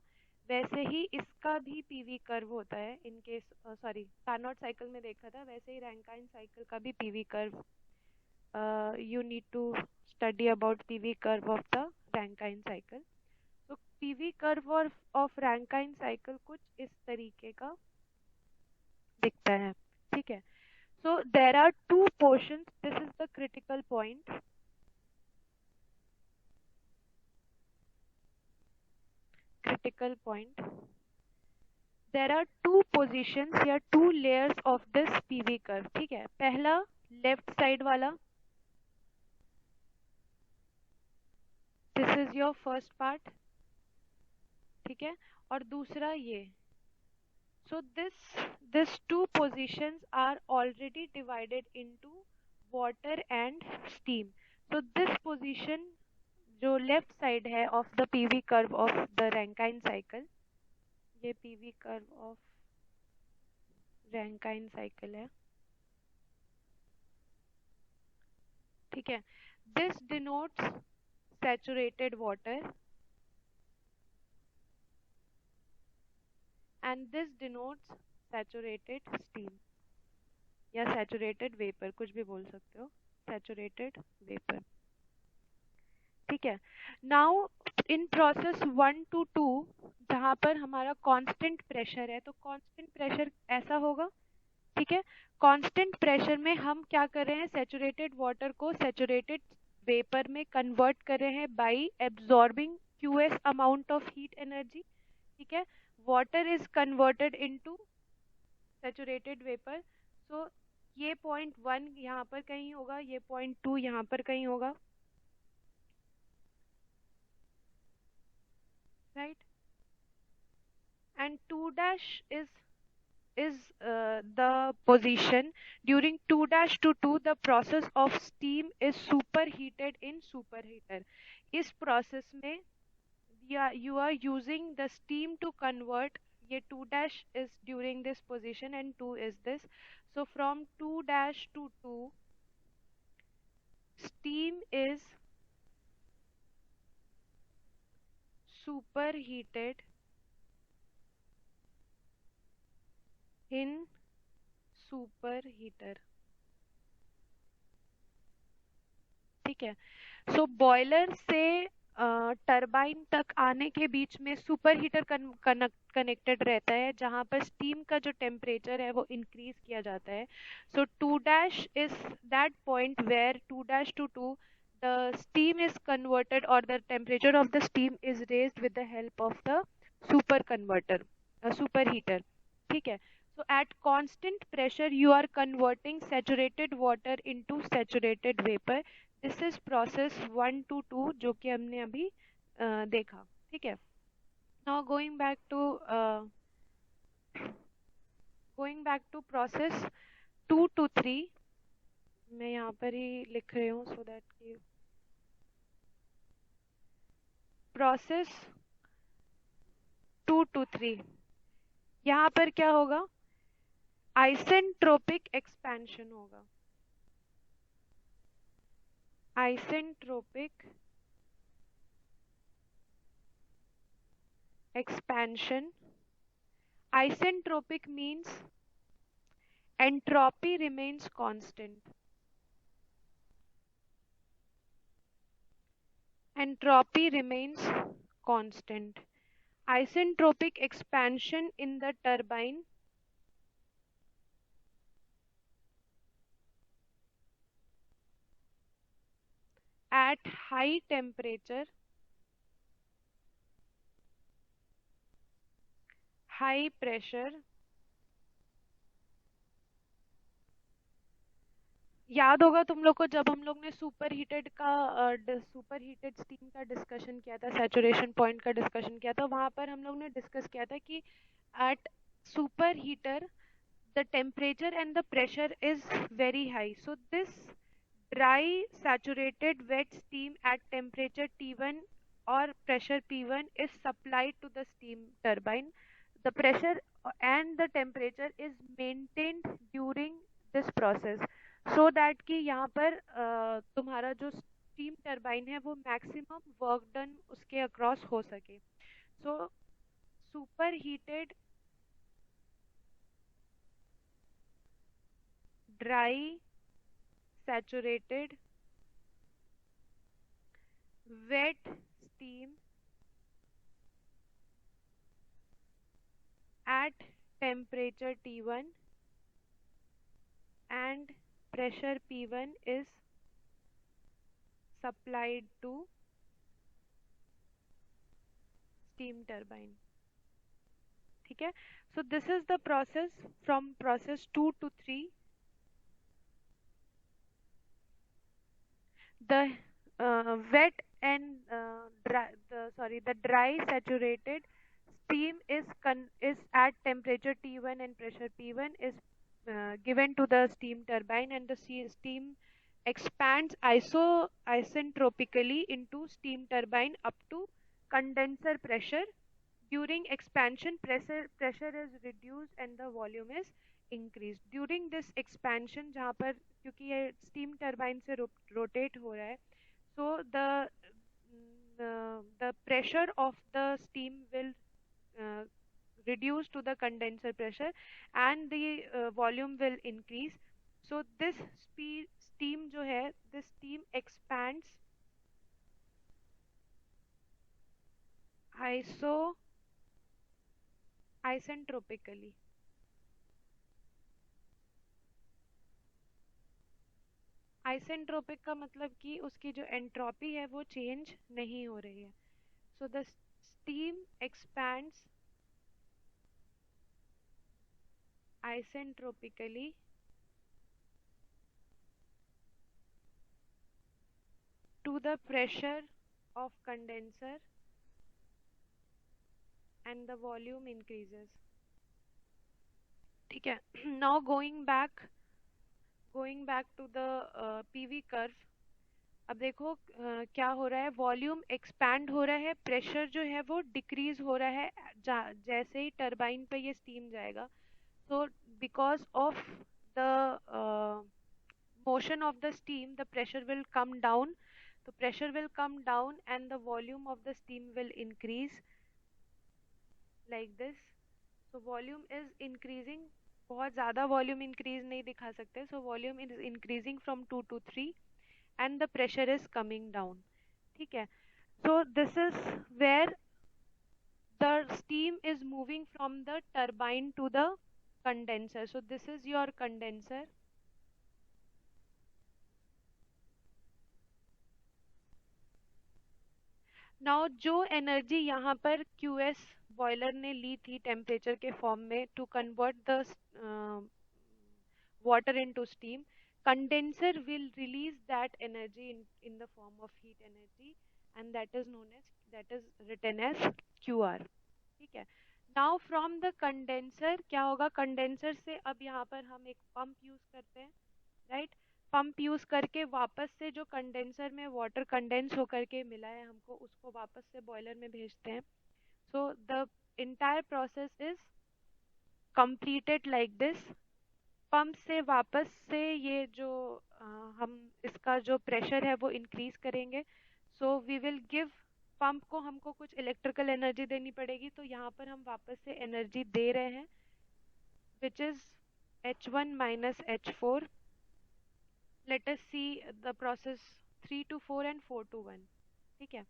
वैसे ही इसका भी पीवी कर्व होता है. इन केस कार्नोट साइकिल में देखा था, वैसे ही रैंकाइन साइकिल का भी PV curve. You need to study about PV curve of the Rankine cycle. So PV curve और ऑफ रैंकाइन साइकिल कुछ इस तरीके का दिखता है। ठीक है, so there are two portions, this is the critical point. Critical point, there are two positions या two layers of this PV curve. ठीक है, पहला लेफ्ट साइड वाला, this is your first part. ठीक है, और दूसरा ये। So this two positions are already divided into water and steam. So this position जो लेफ्ट साइड है of the PV curve of the Rankine cycle, ये PV curve of Rankine cycle है। ठीक है, this denotes saturated water and this denotes saturated steam या saturated vapor, कुछ भी बोल सकते हो, saturated vapor। ठीक है, नाउ इन प्रोसेस 1 to 2 जहाँ पर हमारा कांस्टेंट प्रेशर है, तो कांस्टेंट प्रेशर ऐसा होगा। ठीक है, कांस्टेंट प्रेशर में हम क्या कर रहे हैं, सैचुरेटेड वाटर को सैचुरेटेड वेपर में कन्वर्ट कर रहे हैं by absorbing QS amount of heat energy. ठीक है, water is converted into saturated vapour. So ये पॉइंट 1 यहाँ पर कहीं होगा, ये पॉइंट 2 यहाँ पर कहीं होगा, right. And 2 dash is the position during 2 dash to 2 the process of steam is superheated in superheater। इस process में you are using the steam to convert, ये 2 dash is during this position and 2 is this, so from 2 dash to 2 steam is superheated in superheater। ठीक है, सो बॉयलर से टरबाइन तक आने के बीच में सुपर हीटर कनेक्टेड रहता है, जहां पर स्टीम का जो टेम्परेचर है वो इंक्रीज किया जाता है। So 2 dash is that point where 2 dash to 2 the steam is converted or the temperature of the steam is raised with the help of the super converter, superheater। ठीक है, so at constant pressure you are converting saturated water into saturated vapor। This is process 1 to 2 जो कि हमने अभी देखा। ठीक है, now going back to process 2 to 3, मैं यहाँ पर ही लिख रही हूँ सो दैट कि प्रोसेस 2 to 3 यहाँ पर क्या होगा, आइसेंट्रोपिक एक्सपेंशन होगा। Isentropic expansion, isentropic means entropy remains constant, entropy remains constant। Isentropic expansion in the turbine at high temperature, high pressure। याद होगा तुम लोग को जब हम लोग ने सुपर हीटेड स्टीम का डिस्कशन किया था, सैचुरेशन पॉइंट का डिस्कशन किया था, वहां पर हम लोग ने डिस्कस किया था कि at super heater the temperature and the pressure is very high, so this dry saturated wet steam at temperature T1 or pressure P1 is supplied to the steam turbine। The pressure and the temperature is maintained during this process so that कि यहाँ पर तुम्हारा जो steam turbine है वो maximum work done उसके across हो सके। So superheated dry saturated wet steam at temperature T1 and pressure P1 is supplied to steam turbine. ठीक है, so this is the process from process 2 to 3. The wet and the dry saturated steam is at temperature T1 and pressure P1 is given to the steam turbine, and the steam expands isentropically into steam turbine up to condenser pressure. During expansion, pressure is reduced and the volume is increased. During this expansion, जहाँ पर क्योंकि ये steam turbine से rotate हो रहा है, so the pressure of the steam will reduce to the condenser pressure and the volume will increase. So this steam जो है, this steam expands isentropically. Isentropic का मतलब कि उसकी जो एंट्रोपी है वो चेंज नहीं हो रही है. So the steam expands isentropically to the pressure of condenser and the volume increases. ठीक है, now going back to the PV curve. अब देखो क्या हो रहा है, वॉल्यूम एक्सपैंड हो रहा है, प्रेशर जो है वो डिक्रीज हो रहा है जैसे ही टरबाइन पे ये स्टीम जाएगा. So because of the motion of the steam, the pressure will come down. So pressure will come down and the volume of the steam will increase like this. So volume is increasing. बहुत ज़्यादा volume increase नहीं दिखा सकते. So volume is increasing from 2 to 3 and the pressure is coming down. ठीक है. So this is where the steam is moving from the turbine to the condenser. So this is your condenser. Now जो एनर्जी यहाँ पर QS बॉयलर ने ली थी टेम्परेचर के फॉर्म में to convert the water into steam, condenser will release that energy in the form of heat energy, and that is written as QR. ठीक है. नाउ फ्रॉम द कंडेंसर क्या होगा, कंडेंसर से अब यहाँ पर हम एक पंप यूज करते हैं, राइट. पंप यूज करके वापस से जो कंडेंसर में वाटर कंडेंस होकर के मिला है हमको, उसको वापस से बॉयलर में भेजते हैं. So the entire process is completed like this. Pump से वापस से ये जो हम इसका जो प्रेशर है वो इंक्रीज करेंगे. So we will give pump को हमको कुछ इलेक्ट्रिकल एनर्जी देनी पड़ेगी, तो यहाँ पर हम वापस से एनर्जी दे रहे हैं which is H1 minus H4. Let us see the process 3 to 4 and 4 to 1. ठीक है.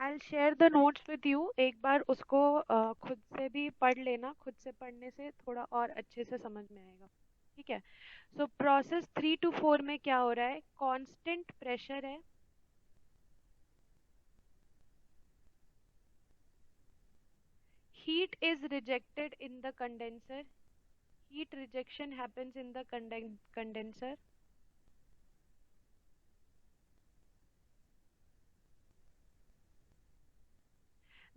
I'll share the notes with you. एक बार उसको खुद से भी पढ़ लेना, खुद से पढ़ने से थोड़ा और अच्छे से समझ में आएगा. ठीक है. सो प्रोसेस 3 to 4 में क्या हो रहा है, कांस्टेंट प्रेशर है, heat is rejected in the condenser. Heat rejection happens in the condenser.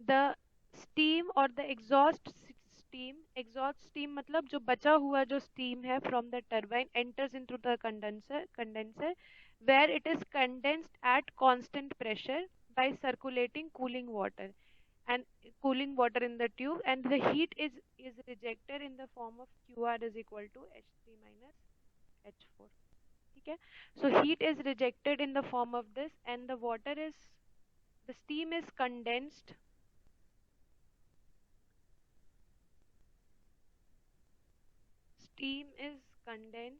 The steam or the exhaust steam मतलब जो बचा हुआ जो steam है from the turbine enters into the condenser where it is condensed at constant pressure by circulating cooling water in the tube, and the heat is rejected in the form of QR is equal to H3 minus H4. ठीक है. So heat is rejected in the form of this, and the steam is condensed steam is condensed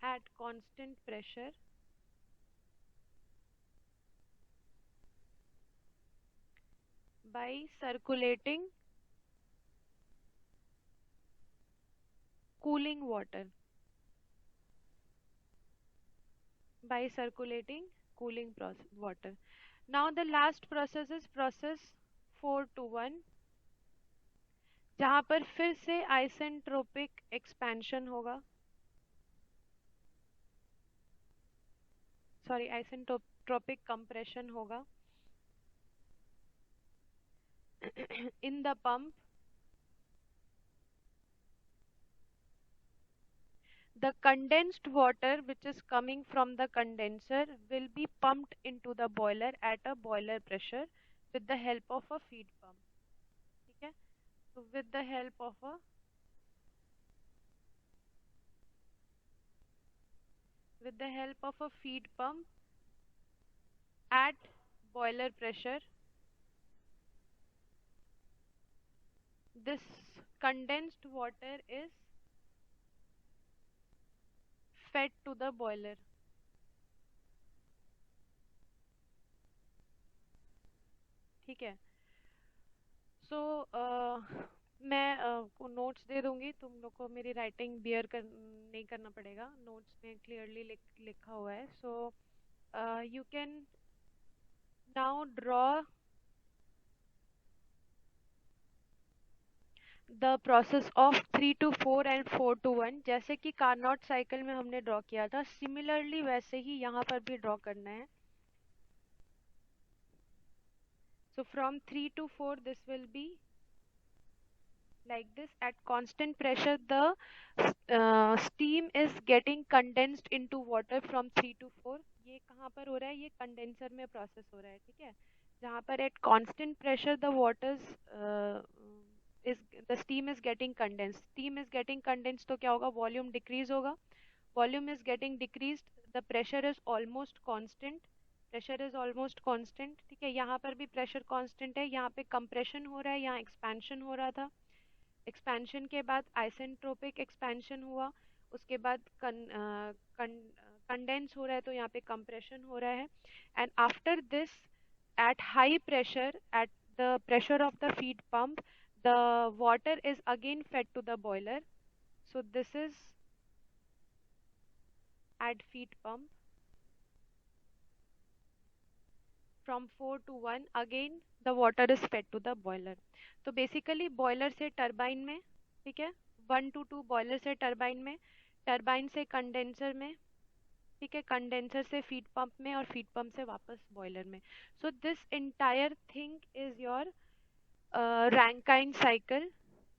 at constant pressure by circulating cooling water. By circulating cooling water. Now the last process is process 4-1, जहां पर फिर से आइसेंट्रोपिक एक्सपेंशन होगा, सॉरी आइसेंट्रोपिक कंप्रेशन होगा in the pump. The condensed water which is coming from the condenser will be pumped into the boiler at a boiler pressure with the help of a feed pump. ठीक है, तो with the help of a feed pump at boiler pressure, this condensed water is fed to the boiler. ठीक है, सो मैं को नोट्स दे दूंगी, तुम लोग को मेरी राइटिंग बियर नहीं करना पड़ेगा, नोट्स में क्लियरली लिखा हुआ है. So you can now draw the process of 3-4 and 4-1, जैसे कि कार्नोट साइकिल में हमने ड्रॉ किया था, सिमिलरली वैसे ही यहाँ पर भी ड्रॉ करना है. So from 3-4 this will be like this. At constant pressure the steam is getting condensed into water from 3-4. ये कहाँ पर हो रहा है? ये कंडेंसर में प्रोसेस हो रहा है. ठीक है, जहाँ पर at constant pressure the the steam is getting condensed. Steam is getting condensed तो क्या होगा? वॉल्यूम डिक्रीज होगा. Volume is getting decreased, the pressure is almost constant. Pressure is almost constant. ठीक है, यहाँ पर भी प्रेशर कांस्टेंट है. यहाँ पे कंप्रेशन हो रहा है, यहाँ एक्सपेंशन हो रहा था. एक्सपेंशन के बाद आइसेंट्रोपिक एक्सपेंशन हुआ, उसके बाद कंडेंस हो रहा है तो यहाँ पे कंप्रेशन हो रहा है. And after this at high pressure, at the pressure of the feed pump, the water is again fed to the boiler. So this is at feed pump from 4-1, again the water is fed to the boiler. तो बेसिकली बॉयलर से टरबाइन में, ठीक है, 1-2 बॉयलर से टरबाइन में, टरबाइन से कंडेंसर में, ठीक है, कंडेंसर से फीड पंप में और फीड पंप से वापस बॉयलर में. So this entire thing is your Rankine cycle,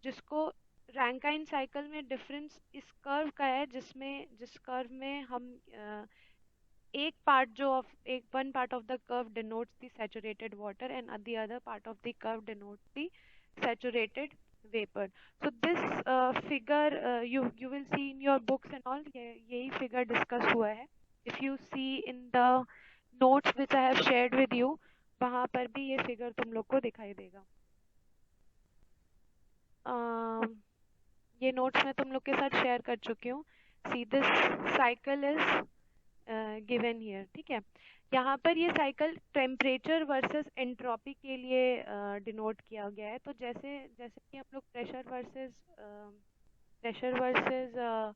जिसको रैंकाइन साइकिल में डिफरेंस इस कर्व का है, जिस कर्व में हम एक पार्ट जो ऑफ एक one part of the curve denotes the saturated water and the other part of the curve denotes the saturated vapor. So this figure you will see in your books and all, यही figure discuss हुआ है. If you see in the notes which I have shared with you, वहाँ पर भी ये figure तुम लोग को दिखाई देगा. ये नोट्स मैं तुम लोग के साथ शेयर कर चुकी हूँ. See this cycle is given here. ठीक है, यहाँ पर ये साइकिल टेम्परेचर वर्सेस एंट्रोपी के लिए डिनोट किया गया है. तो जैसे जैसे कि हम लोग प्रेशर वर्सेस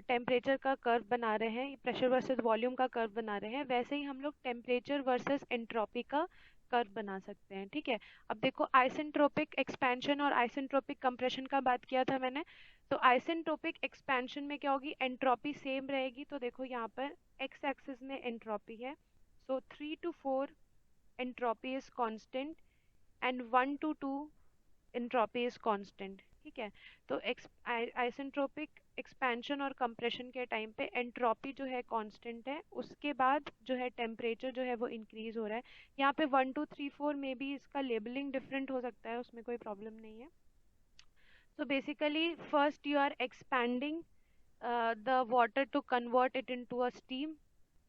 टेम्परेचर का कर्व बना रहे हैं, प्रेशर वर्सेस वॉल्यूम का कर्व बना रहे हैं, वैसे ही हम लोग टेम्परेचर वर्सेस एंट्रोपी का कर्व बना सकते हैं. ठीक है, अब देखो आइसेंट्रोपिक एक्सपेंशन और आइसेंट्रोपिक कंप्रेशन का बात किया था मैंने. तो आइसेंट्रोपिक एक्सपेंशन में क्या होगी? एंट्रोपी सेम रहेगी. तो देखो यहाँ पर एक्स एक्सिस में एंट्रोपी है, सो 3-4 entropy is constant and 1-2 entropy is constant. ठीक है, तो आइसेंट्रोपिक एक्सपेंशन और कंप्रेशन के टाइम पे एंट्रोपी जो है कांस्टेंट है, उसके बाद जो है टेम्परेचर जो है वो इंक्रीज हो रहा है. यहाँ पे 1-2-3-4 में भी इसका लेबलिंग डिफरेंट हो सकता है, उसमें कोई प्रॉब्लम नहीं है. So basically first you are expanding the water to convert it into a steam.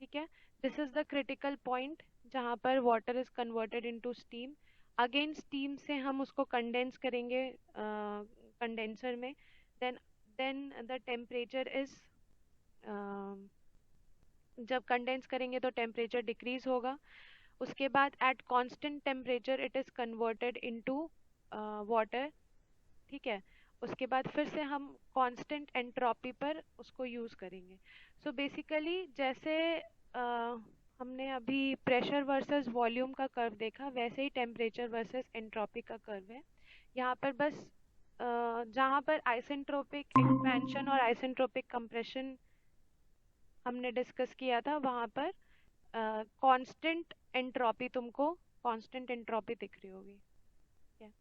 ठीक है, this is the critical point जहाँ पर water is converted into steam. Again steam से हम उसको condense करेंगे कंडेंसर में, देन द टेम्परेचर इज, जब कंडेंस करेंगे तो टेम्परेचर डिक्रीज होगा। उसके बाद at constant temperature it is converted into water, ठीक है। उसके बाद फिर से हम कांस्टेंट एंट्रोपी पर उसको यूज करेंगे। सो बेसिकली जैसे हमने अभी प्रेशर वर्सेस वॉल्यूम का कर्व देखा, वैसे ही टेम्परेचर वर्सेस एंट्रोपी का कर्व है। यहाँ पर बस जहाँ पर आइसेंट्रोपिक एक्सपेंशन और आइसेंट्रोपिक कंप्रेशन हमने डिस्कस किया था, वहाँ पर कांस्टेंट एंट्रोपी, तुमको कांस्टेंट एंट्रोपी दिख रही होगी, ठीक है।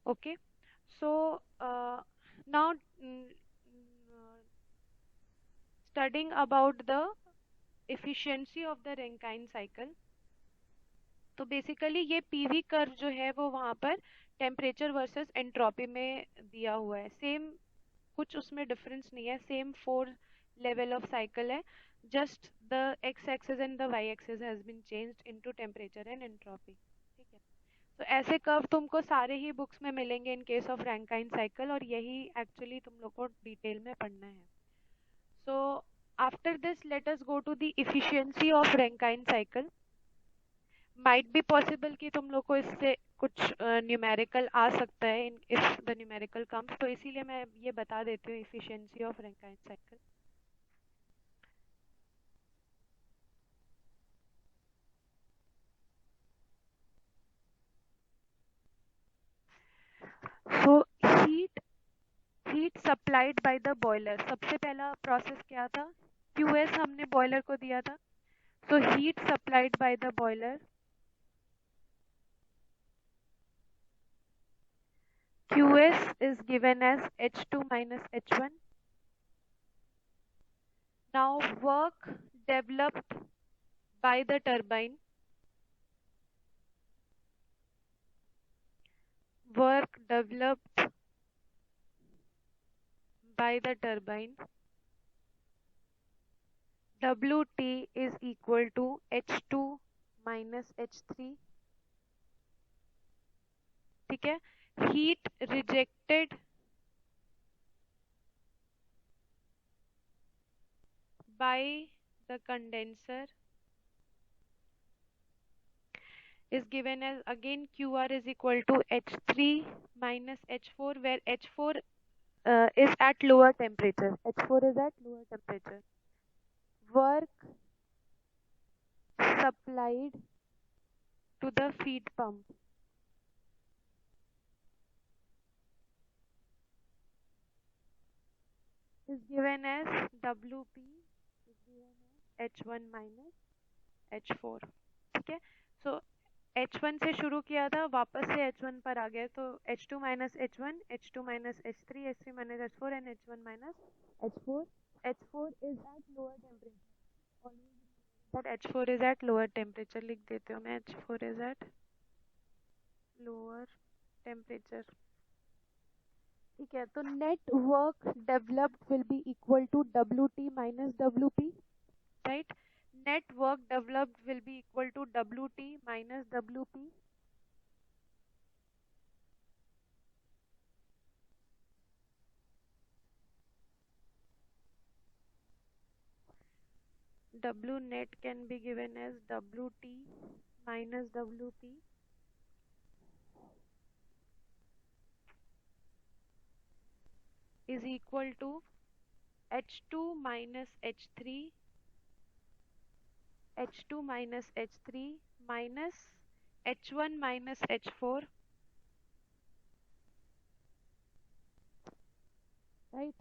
Okay, so now studying about the efficiency of the Rankine cycle। तो बेसिकली ये पीवी कर्व जो है वो वहाँ पर टेम्परेचर वर्सेस एंट्रोपी में दिया हुआ है। सेम, कुछ उसमें डिफरेंस नहीं है, सेम 4 लेवल ऑफ साइकिल है, just the X axis and the Y axis has been changed into temperature and entropy, ठीक है। तो ऐसे कर्व तुमको सारे ही बुक्स में मिलेंगे इन केस ऑफ रैंकाइन साइकिल, और यही एक्चुअली तुम लोग को डिटेल में पढ़ना है। So after this, let us go to the efficiency of Rankine cycle। Might be possible कि तुम लोग को इससे कुछ न्यूमेरिकल आ सकता है, if the numerical comes, तो इसीलिए मैं ये बता देती हूँ efficiency of Rankine cycle। So heat supplied by the boiler, सबसे पहला प्रोसेस क्या था, QS हमने बॉयलर को दिया था। So heat supplied by the boiler, QS is given as H2 minus H1। Now work developed by the turbine, work developed by the turbine, WT is equal to H2 minus H3, ठीक है। Heat rejected by the condenser is given as, again QR is equal to H3 minus H4, where H4 is at lower temperature. H4 is at lower temperature. Work supplied to the feed pump is given as WP is given as H1 minus H4, ठीक है। सो H1 से शुरू किया था, वापस से H1 पर आ गया, तो H2 minus H1, H2 minus H3, H3 minus H4 and H1 minus H4। H4 is at lower temperature, but H4 is at lower temperature, लिख देती हूँ मैं, H4 is at lower temperature, ठीक है। तो net work developed will be equal to WT minus WP, right. Net work developed will be equal to WT minus WP। W net can be given as WT minus WP is equal to H2 minus H3, H2 minus H3 minus H1 minus H4, right?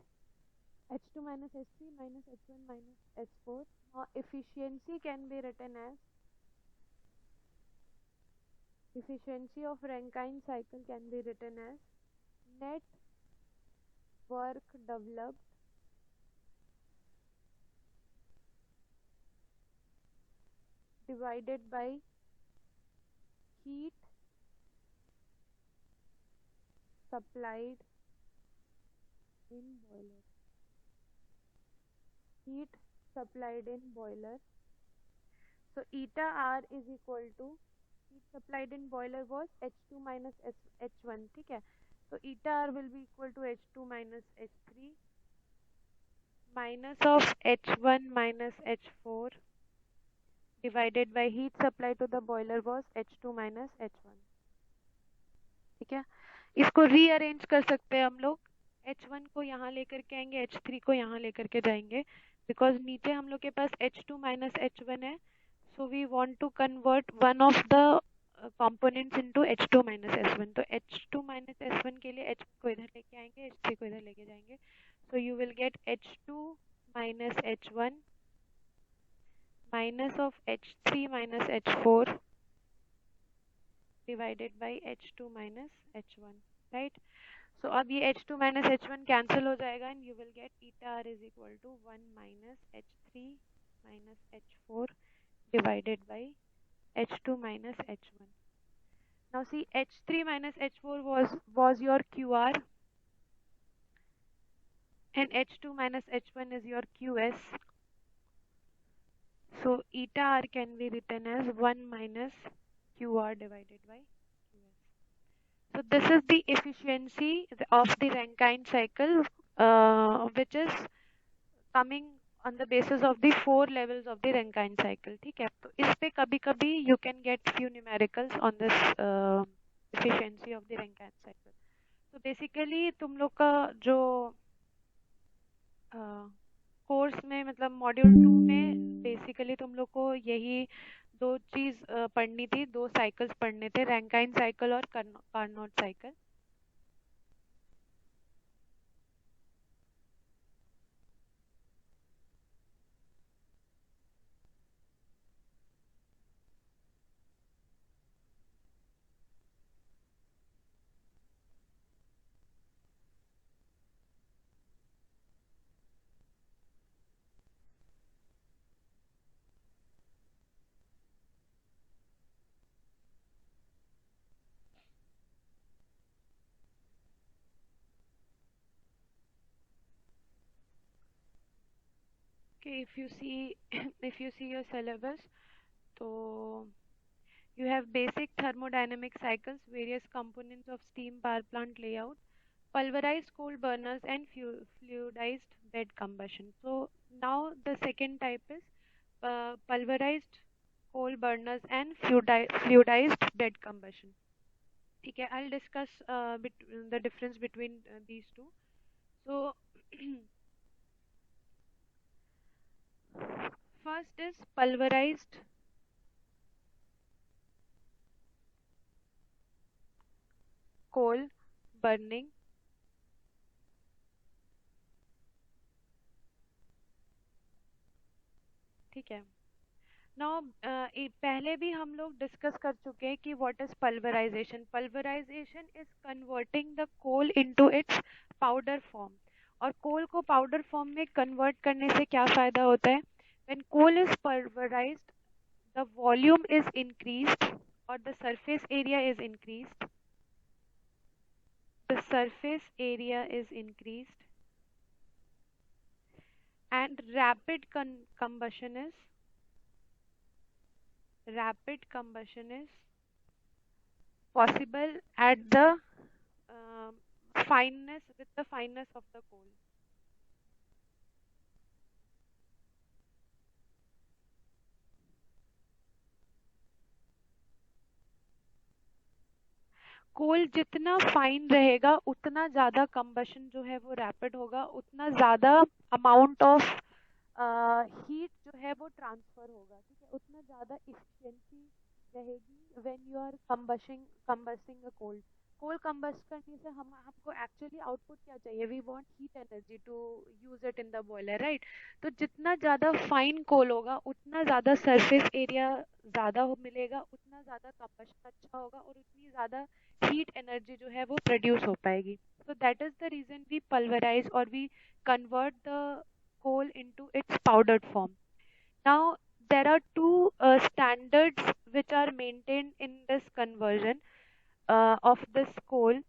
H2 minus H3 minus H1 minus H4. Now efficiency can be written as, efficiency of Rankine cycle can be written as net work developed divided by heat supplied in boiler, heat supplied in boiler। So eta R is equal to heat supplied in boiler was H2 minus H1. ठीक है, तो eta R will be equal to H2 minus H3 minus of H1 minus H4 divided by heat supply to the boiler was H2 minus H1. ठीक है, इसको रीअरेंज कर सकते हैं हम लोग। H1 को यहाँ लेकर के आएंगे, H3 को यहाँ लेकर के जाएंगे, बिकॉज नीचे हम लोग के पास H2 माइनस H1 है, so we want to convert one of the components into H2 minus H1। तो H2 माइनस H1 के लिए H को इधर लेके आएंगे, H3 को इधर लेके जाएंगे, so you will get H2 minus H1 minus of H3 minus H4 divided by H2 minus H1, right? So अब ये H2 minus H1 cancel हो जाएगा and you will get eta R is equal to 1 minus H3 minus H4 divided by H2 minus H1. Now see, H3 minus H4 was your QR and H2 minus H1 is your QS. So eta R can be written as 1 minus QR divided by QS. So this is the efficiency of the Rankine cycle, which is coming on the basis of the 4 levels of the Rankine cycle. ठीक है, तो इस पे कभी कभी you can get few numericals on this efficiency of the Rankine cycle. So basically तुम लोग का जो कोर्स में मतलब मॉड्यूल 2 में बेसिकली तुम लोग को यही दो चीज पढ़नी थी, दो साइकिल्स पढ़ने थे, रैंकाइन साइकिल और Carnot cycle. Okay, if you see if you see your syllabus, so you have basic thermodynamic cycles, various components of steam power plant layout, pulverized coal burners and fluidized bed combustion. So now the second type is pulverized coal burners and fluidized bed combustion. Okay, I'll discuss the difference between these two. So first is pulverized coal burning. ठीक है, नाउ पहले भी हम लोग डिस्कस कर चुके हैं कि what is pulverization. Pulverization is converting the coal into its powder form. और कोल को पाउडर फॉर्म में कन्वर्ट करने से क्या फायदा होता है? When coal is pulverised the volume is increased और the surface area is increased. The surface area is increased and rapid combustion is possible at the fineness with the fineness of the coal. कोल जितना फाइन रहेगा उतना ज़्यादा कंबशन जो है वो रैपिड होगा, उतना ज़्यादा अमाउंट ऑफ हीट जो है वो ट्रांसफर होगा। ठीक है, उतना ज़्यादा इफिशिएंसी रहेगी when you are combusting a coal. Coal combust करने से हमको एक्चुअली आउटपुट क्या चाहिए? We want heat energy to use it in the boiler, right? तो जितना ज़्यादा फाइन कोल होगा उतना ज़्यादा सरफेस एरिया ज़्यादा मिलेगा, उतना ज़्यादा कंबशन अच्छा होगा और उतनी ज़्यादा हीट एनर्जी जो है वो प्रोड्यूस हो पाएगी। So that is the reason we pulverize or we convert the coal into its powdered form. Now there are two standards which are maintained in this conversion of this coal,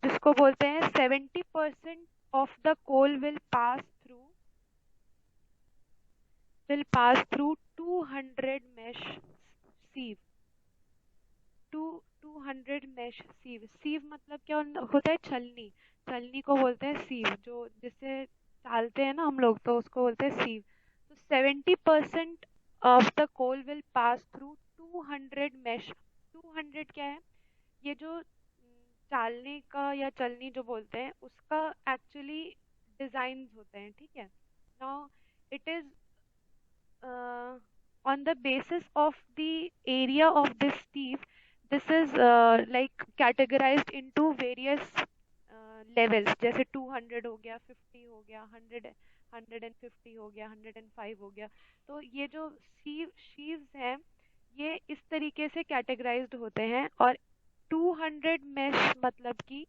जिसको बोलते हैं 70% of the coal will pass through 200 mesh sieve. 200 mash सीव। सीव मतलब क्या होता है? छलनी। छलनी को बोलते हैं सीव, जो जिससे चालते हैं ना हम लोग, तो उसको बोलते हैं सीव। तो 70% of the coal will pass through 200 mesh. 200 क्या है? ये जो चालने का या चलनी जो बोलते हैं उसका एक्चुअली डिजाइन होते हैं, ठीक है। Now it is on the basis of the area of this sieve, this is like categorized into various levels, जैसे 200 हो गया, 50 हो गया, 150 हो गया, 105 हो गया। तो ये जो शीव्स हैं ये इस तरीके से कैटेगराइज्ड होते हैं। और 200 mesh मतलब कि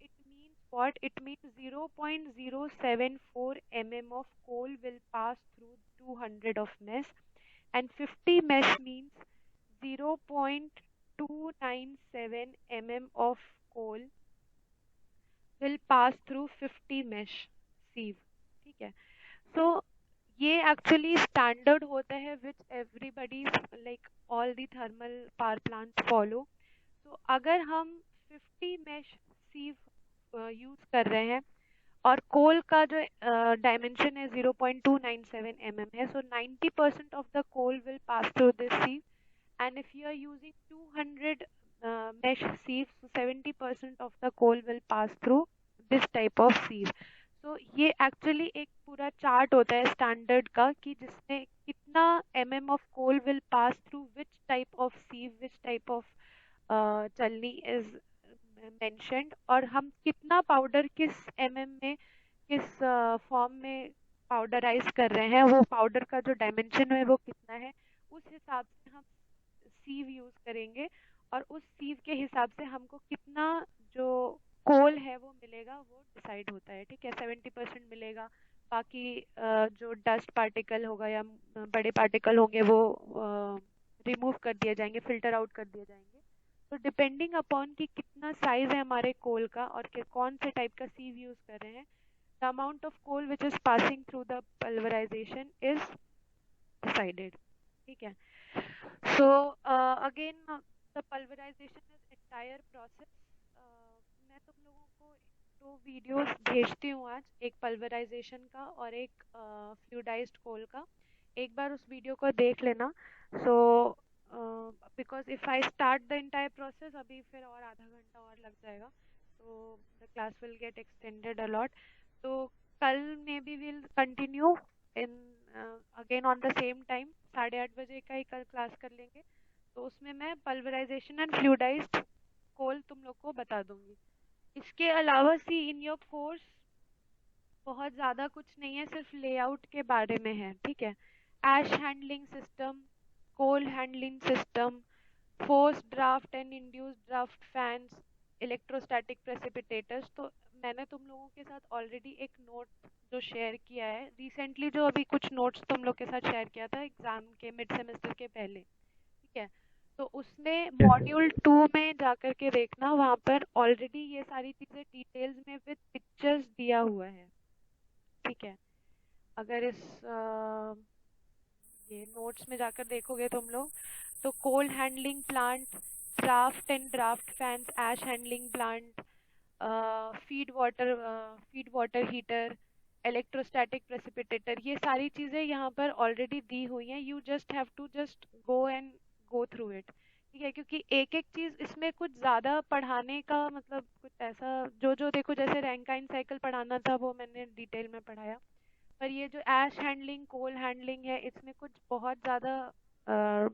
it means what? It means 0.074 mm of coal will pass through 200 of mesh, and 50 mesh means 0.297 mm of coal will pass through 50 mesh sieve, ठीक है। So ये एक्चुअली स्टैंडर्ड होता है which everybody like all the thermal power plants follow. तो अगर हम 50 mesh sieve यूज कर रहे हैं और कोल का जो डायमेंशन है 0.297 mm है, so 90% of the coal will pass through this sieve, and if you are using 200 mesh sieves, so 70% of the coal will pass through this type of sieve. So ये एक्चुअली एक पूरा चार्ट होता है स्टैंडर्ड का कि जिसमें कितना mm of coal will pass through which type of sieve, which type of चलनी is mentioned, और हम कितना पाउडर किस में, किस फॉर्म में पाउडराइज कर रहे हैं, वो पाउडर का जो डायमेंशन है वो कितना है, उस हिसाब से हम सीव यूज करेंगे। और उस सीव के हिसाब से हमको कितना जो कोल है वो मिलेगा, वो डिसाइड होता है, ठीक है। 70% मिलेगा, बाकी जो डस्ट पार्टिकल होगा या बड़े पार्टिकल होंगे वो रिमूव कर दिए जाएंगे, फिल्टर आउट कर दिए जाएंगे। तो डिपेंडिंग अपॉन कि कितना साइज है हमारे कोल का और कौन से टाइप का सीव यूज कर रहे हैं, the amount of coal which is passing through the pulverization is decided, ठीक है। So again, the pulverization is entire process. मैं तुम लोगों को दो वीडियोस भेजती हूँ आज, एक पल्वराइजेशन का और एक फ्लूइडाइज्ड कोल का। एक बार उस वीडियो को देख लेना। So because if I start the entire process, अभी फिर और आधा घंटा और लग जाएगा, तो the class will get extended a lot. तो कल maybe will continue in again on the same time, 8:30 बजे का ही कल क्लास कर लेंगे। तो उसमें मैं पल्वराइजेशन एंड फ्लूइडाइज्ड कोल तुम लोग को बता दूंगी। इसके अलावा सी इन योर कोर्स बहुत ज़्यादा कुछ नहीं है, सिर्फ लेआउट के बारे में है, ठीक है। Ash handling system, coal handling system, force draft and induced draft fans, electrostatic precipitators. तो मैंने तुम लोगों के साथ ऑलरेडी एक नोट जो शेयर किया है रिसेंटली, जो अभी कुछ नोट्स तुम लोग के साथ शेयर किया था एग्जाम के मिड सेमेस्टर के पहले, ठीक है। तो उसमें मॉड्यूल 2 में जाकर के देखना, वहाँ पर ऑलरेडी ये सारी चीज़ें डिटेल्स में विद पिक्चर्स दिया हुआ है, ठीक है। अगर इस ये नोट्स में जाकर देखोगे तुम लोग, तो coal handling plant, draft and draft fans, ash handling plant, feed water heater, electrostatic precipitator, ये सारी चीज़ें यहाँ पर ऑलरेडी दी हुई हैं। You just have to just go through it, ठीक है। क्योंकि एक एक चीज़ इसमें कुछ ज़्यादा पढ़ाने का मतलब कुछ ऐसा जो जो देखो, जैसे रैंकाइन साइकिल पढ़ाना था वो मैंने डिटेल में पढ़ाया, पर ये जो ऐश हैंडलिंग, कोल हैंडलिंग है, इसमें कुछ बहुत ज़्यादा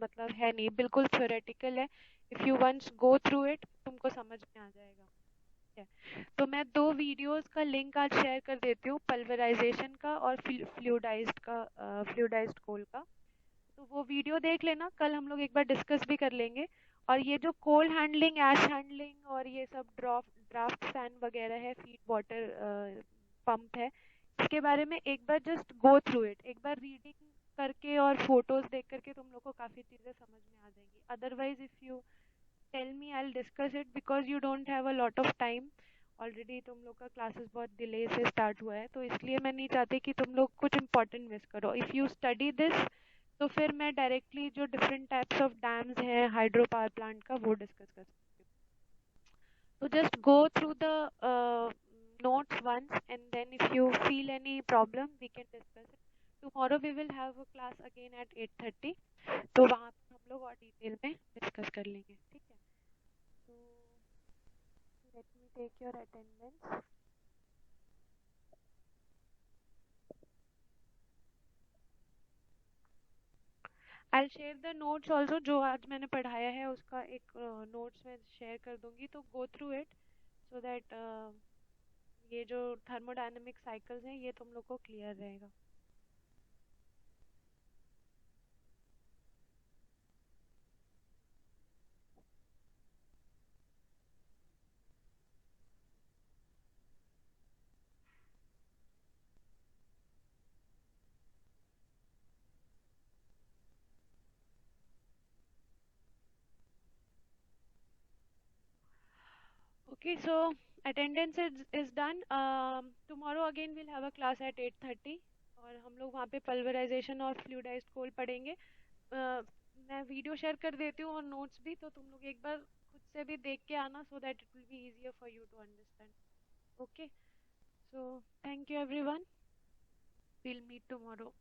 मतलब है नहीं, बिल्कुल थ्योरेटिकल है। If you once go through it तुमको समझ में आ जाएगा, ठीक है। तो मैं दो वीडियोस का लिंक आज शेयर कर देती हूँ, पल्वराइजेशन का और फ्लूइडाइज्ड का, फ्लूइडाइज्ड कोल का। तो वो वीडियो देख लेना, कल हम लोग एक बार डिस्कस भी कर लेंगे। और ये जो कोल हैंडलिंग, ऐश हैंडलिंग और ये सब ड्राफ्ट फैन वगैरह है, फीड वाटर पंप है, इसके बारे में एक बार जस्ट गो थ्रू इट, एक बार रीडिंग करके और फोटोज देख करके तुम लोग को काफ़ी चीज़ें समझ में आ जाएंगी। Otherwise if you tell me, I will discuss it because you don't have a lot of time. Already तुम लोग का क्लासेस बहुत डिले से स्टार्ट हुआ है, तो इसलिए मैं नहीं चाहती कि तुम लोग कुछ इंपॉर्टेंट मिस करो। इफ़ यू स्टडी दिस तो फिर मैं डायरेक्टली जो डिफरेंट टाइप्स ऑफ डैम्स हैं हाइड्रो पावर प्लांट का वो डिस्कस कर सकती हूँ. So just go through the notes once, and then if you feel any problem, we can discuss it. Tomorrow we will have a class again at 8:30. तो वहाँ पे हम लोग और डिटेल में डिस्कस कर लेंगे, ठीक है? So let me take your attendance. I'll share the notes also. जो आज मैंने पढ़ाया है उसका एक notes में शेयर कर दूंगी, तो go through it so that ये जो थर्मोडायनेमिक साइकिल्स हैं ये तुम लोग को क्लियर रहेगा. Okay, so attendance is done. Tomorrow again we'll have a class at 8:30 और हम लोग वहाँ पे पल्वराइजेशन और फ्लूइडाइज्ड कोल पढ़ेंगे. मैं वीडियो शेयर कर देती हूँ और नोट्स भी, तो तुम लोग एक बार खुद से भी देख के आना so that it will be easier for you to understand. Okay, so thank you everyone. We'll meet tomorrow.